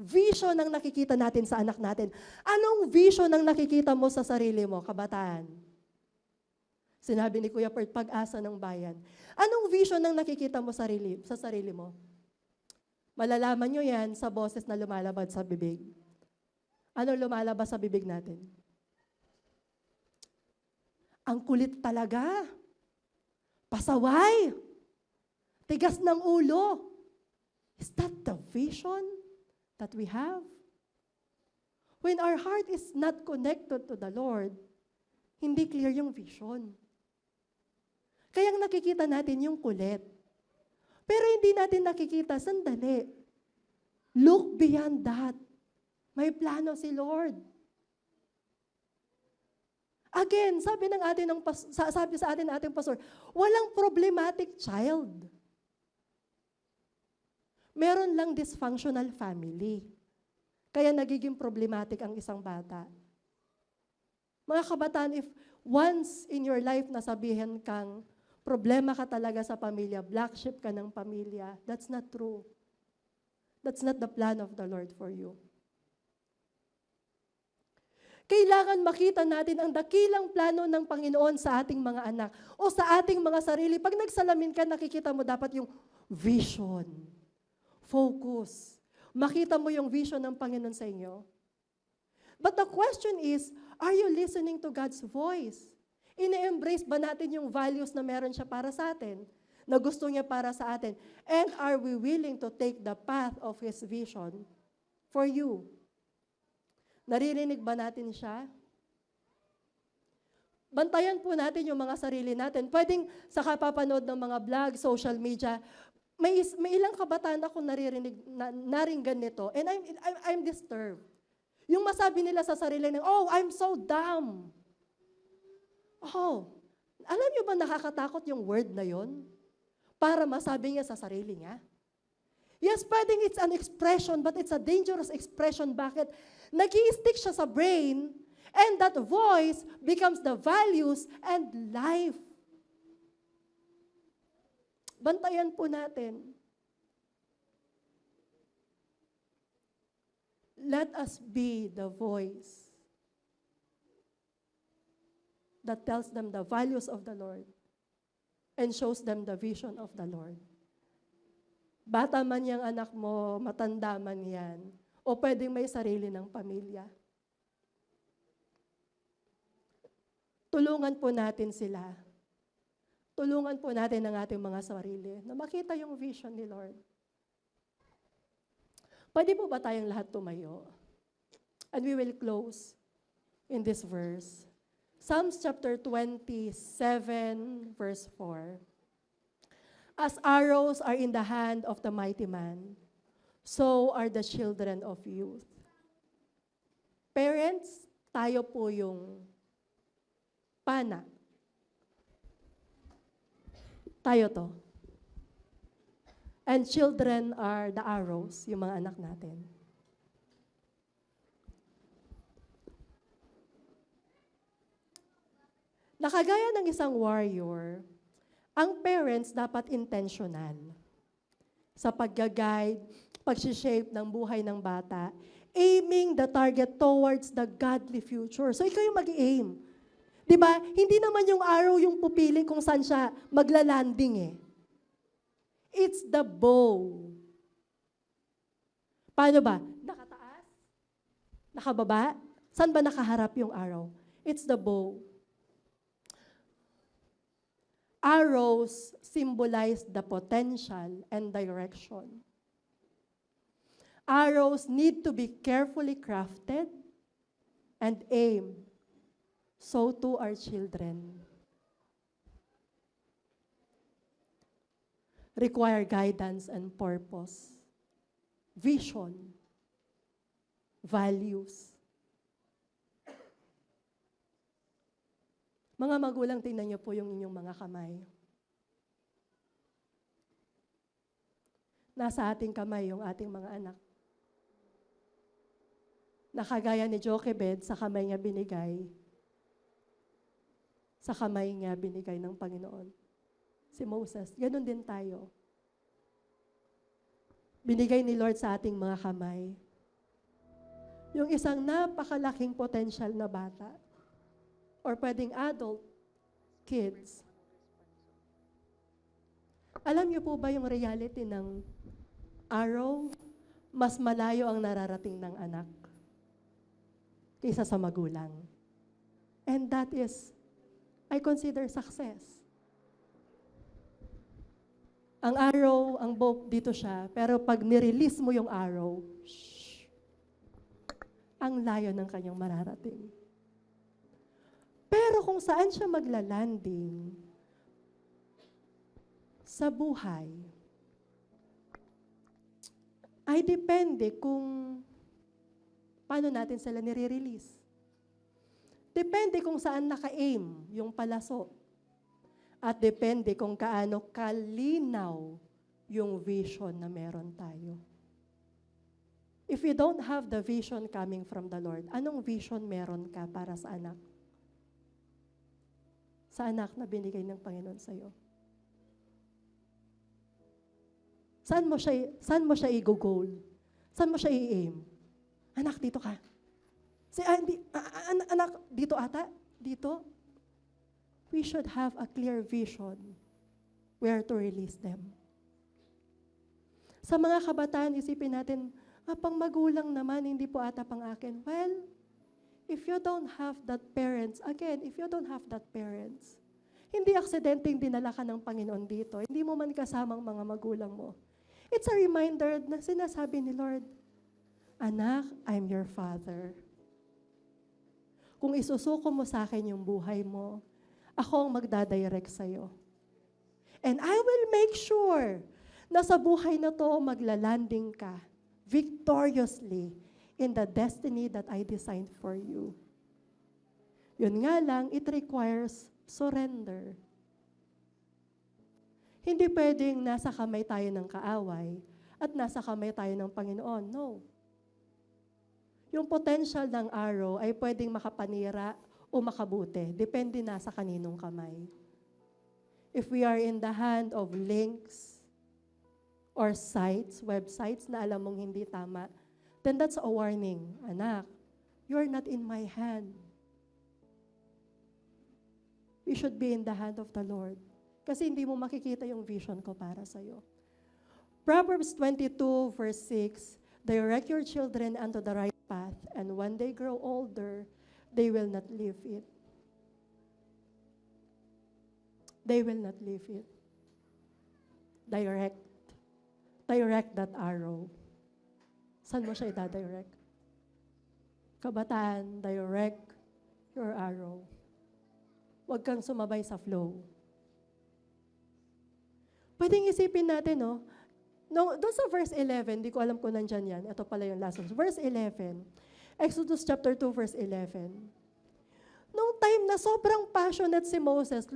vision ang nakikita natin sa anak natin? Anong vision ang nakikita mo sa sarili mo, kabataan? Sinabi ni Kuya Pert, pag-asa ng bayan. Anong vision ang nakikita mo sa sarili mo? Malalaman nyo yan sa boses na lumalabas sa bibig. Ano lumalabas sa bibig natin? Ang kulit talaga. Pasaway. Tigas ng ulo. Is that the vision that we have? When our heart is not connected to the Lord, hindi clear yung vision. Kaya nakikita natin yung kulit. Pero hindi natin nakikita, sandali. Look beyond that. May plano si Lord. Again, sabi sa atin ng ating pastor, walang problematic child. Meron lang dysfunctional family. Kaya nagiging problematic ang isang bata. Mga kabataan, if once in your life nasabihan kang problema ka talaga sa pamilya, black sheep ka ng pamilya, that's not true. That's not the plan of the Lord for you. Kailangan makita natin ang dakilang plano ng Panginoon sa ating mga anak o sa ating mga sarili. Pag nagsalamin ka, nakikita mo dapat yung vision. Focus. Makita mo yung vision ng Panginoon sa inyo. But the question is, are you listening to God's voice? Ine-embrace ba natin yung values na meron siya para sa atin? Na gusto niya para sa atin? And are we willing to take the path of His vision for you? Naririnig ba natin siya? Bantayan po natin yung mga sarili natin. Pwedeng sa kapapanood ng mga vlog, social media, may ilang kabataan ako naringgan nito, and I'm disturbed. Yung masabi nila sa sarili ng, oh, I'm so dumb. Oh, alam niyo ba nakakatakot yung word na yon? Para masabi niya sa sarili niya? Yes, pwedeng it's an expression, but it's a dangerous expression. Bakit? Nag-i-stick siya sa brain, and that voice becomes the values and life. Bantayan po natin. Let us be the voice that tells them the values of the Lord and shows them the vision of the Lord. Bata man yung anak mo, matanda man yan, o pwedeng may sarili ng pamilya. Tulungan po natin sila. Tulungan po natin ang ating mga sarili na makita yung vision ni Lord. Pwede po ba tayong lahat tumayo? And we will close in this verse. Psalms chapter 27, verse 4. As arrows are in the hand of the mighty man, so are the children of youth. Parents, tayo po yung pana. Tayo to. And children are the arrows, yung mga anak natin. Nakagaya ng isang warrior, ang parents dapat intentional sa pag-guide, pag-shape ng buhay ng bata, Aiming the target towards the godly future. So ikaw yung mag-aim. Diba? Hindi naman yung arrow yung pupili kung saan siya magla-landing eh. It's the bow. Paano ba? Nakataas? Nakababa? Saan ba nakaharap yung arrow? It's the bow. Arrows symbolize the potential and direction. Arrows need to be carefully crafted and aimed. So too our children. Require guidance and purpose, vision, values. Mga magulang, tingnan niyo po yung inyong mga kamay. Nasa ating kamay yung ating mga anak. Nakagaya ni Jochebed, sa kamay niya binigay, sa kamay niya binigay ng Panginoon. Si Moses, ganun din tayo. Binigay ni Lord sa ating mga kamay. Yung isang napakalaking potential na bata, or pwedeng adult, kids. Alam niyo po ba yung reality ng arrow? Mas malayo ang nararating ng anak kaysa sa magulang. And that is, I consider success. Ang arrow, ang bow, dito siya, pero pag nirelease mo yung arrow, ang layo ng kanyang mararating. Pero kung saan siya maglalanding sa buhay, ay depende kung paano natin sila nire-release. Depende kung saan naka-aim yung palaso. At depende kung kaano kalinaw yung vision na meron tayo. If you don't have the vision coming from the Lord, anong vision meron ka para sa anak? Sa anak na binigay ng Panginoon sa'yo. Saan mo siya i-goal? Saan mo siya i-aim? Anak, dito ka. Anak, dito ata? Dito? We should have a clear vision where to release them. Sa mga kabataan, isipin natin, pang magulang naman, hindi po ata pang akin. Well, if you don't have that parents, hindi aksidenteng dinala ka ng Panginoon dito, hindi mo man kasamang mga magulang mo. It's a reminder na sinasabi ni Lord, Anak, I'm your Father. Kung isusuko mo sa akin yung buhay mo, ako ang magdadirect sa'yo. And I will make sure na sa buhay na to, maglalanding ka victoriously in the destiny that I designed for you. Yun nga lang, it requires surrender. Hindi pwedeng nasa kamay tayo ng kaaway at nasa kamay tayo ng Panginoon. No. Yung potential ng arrow ay pwedeng makapanira o makabuti. Depende na sa kaninong kamay. If we are in the hand of links or sites, websites na alam mong hindi tama, then that's a warning. Anak, you're not in my hand. We should be in the hand of the Lord. Kasi hindi mo makikita yung vision ko para sa'yo. Proverbs 22 verse 6, direct your children unto the right path, and when they grow older, they will not leave it. They will not leave it. Direct. Direct that arrow. Saan mo siya i-direct? Kabataan, direct your arrow. Huwag kang sumabay sa flow. Pwedeng isipin natin, no? Doon sa verse 11, di ko alam kung nandyan yan. Ito pala yung last verse. Verse 11, Exodus chapter 2, verse 11. Nung time na sobrang passionate si Moses,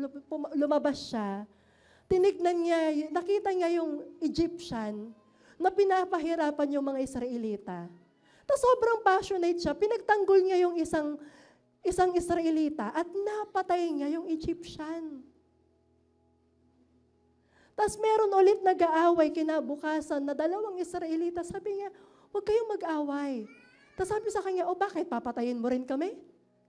lumabas siya, tinignan niya, nakita niya yung Egyptian na pinapahirapan yung mga Israelita. Tapos sobrang passionate siya, pinagtanggol niya yung isang Israelita at napatay niya yung Egyptian. Tapos meron ulit nag-aaway kinabukasan na dalawang Israelita. Sabi niya, huwag kayong mag-away. Tapos sabi sa kanya, bakit? Papatayin mo rin kami?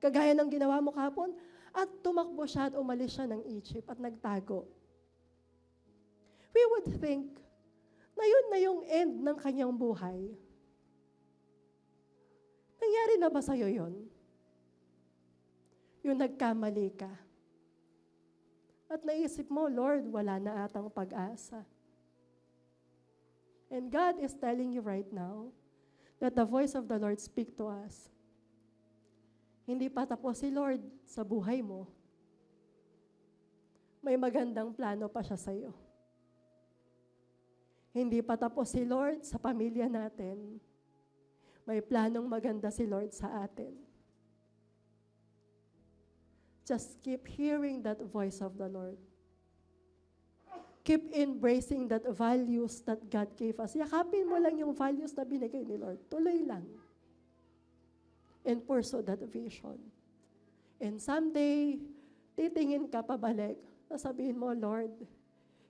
Kagaya ng ginawa mo kahapon? At tumakbo siya at umalis siya ng Egypt at nagtago. We would think na yun na yung end ng kanyang buhay. Nangyari na ba sa'yo yun? Yung nagkamali ka. At naisip mo, Lord, wala na atang pag-asa. And God is telling you right now that the voice of the Lord speak to us. Hindi pa tapos si Lord sa buhay mo. May magandang plano pa siya sa iyo. Hindi pa tapos si Lord sa pamilya natin. May planong maganda si Lord sa atin. Just keep hearing that voice of the Lord. Keep embracing that values that God gave us. Yakapin mo lang yung values na binigay ni Lord. Tuloy lang. And pursue that vision. And someday, titingin ka pabalik. Sasabihin mo, Lord,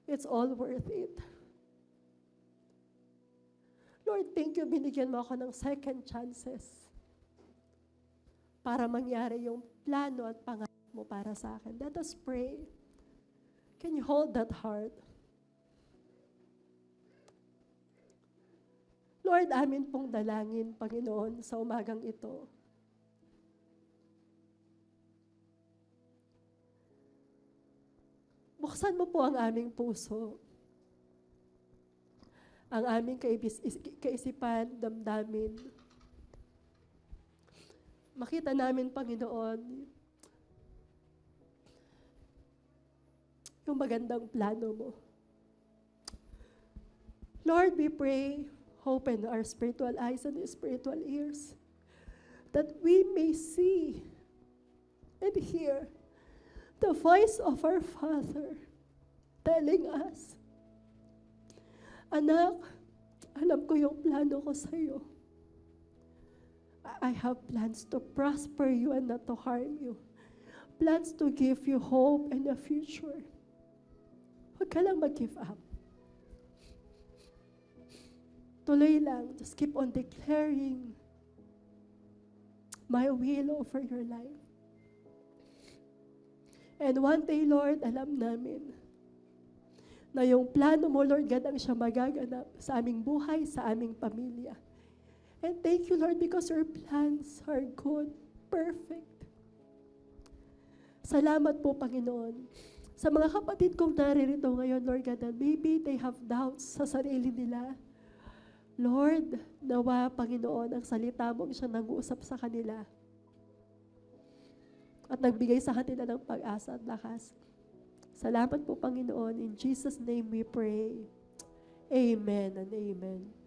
it's all worth it. Lord, thank you, binigyan mo ako ng second chances para mangyari yung plano at pangarap mo para sa akin. Let us pray. Can you hold that heart? Lord, amin pong dalangin, Panginoon, sa umagang ito. Buksan mo po ang aming puso, ang aming kaisipan, damdamin. Makita namin, Panginoon, yung magandang plano mo. Lord, we pray, open our spiritual eyes and spiritual ears, that we may see and hear the voice of our Father telling us, Anak, alam ko yung plano ko sa iyo. I have plans to prosper you and not to harm you. Plans to give you hope and a future. Huwag ka lang mag-give up. Tuloy lang. Just keep on declaring my will over your life. And one day, Lord, alam namin na yung plano mo, Lord God, ang siya magaganap sa aming buhay, sa aming pamilya. And thank you, Lord, because your plans are good, perfect. Salamat po, Panginoon. Sa mga kapatid kong naririto ngayon, Lord God, that maybe they have doubts sa sarili nila. Lord, nawa, Panginoon, ang salita mong siya nag-uusap sa kanila at nagbigay sa kanila ng pag-asa at lakas. Salamat po, Panginoon. In Jesus' name we pray. Amen and amen.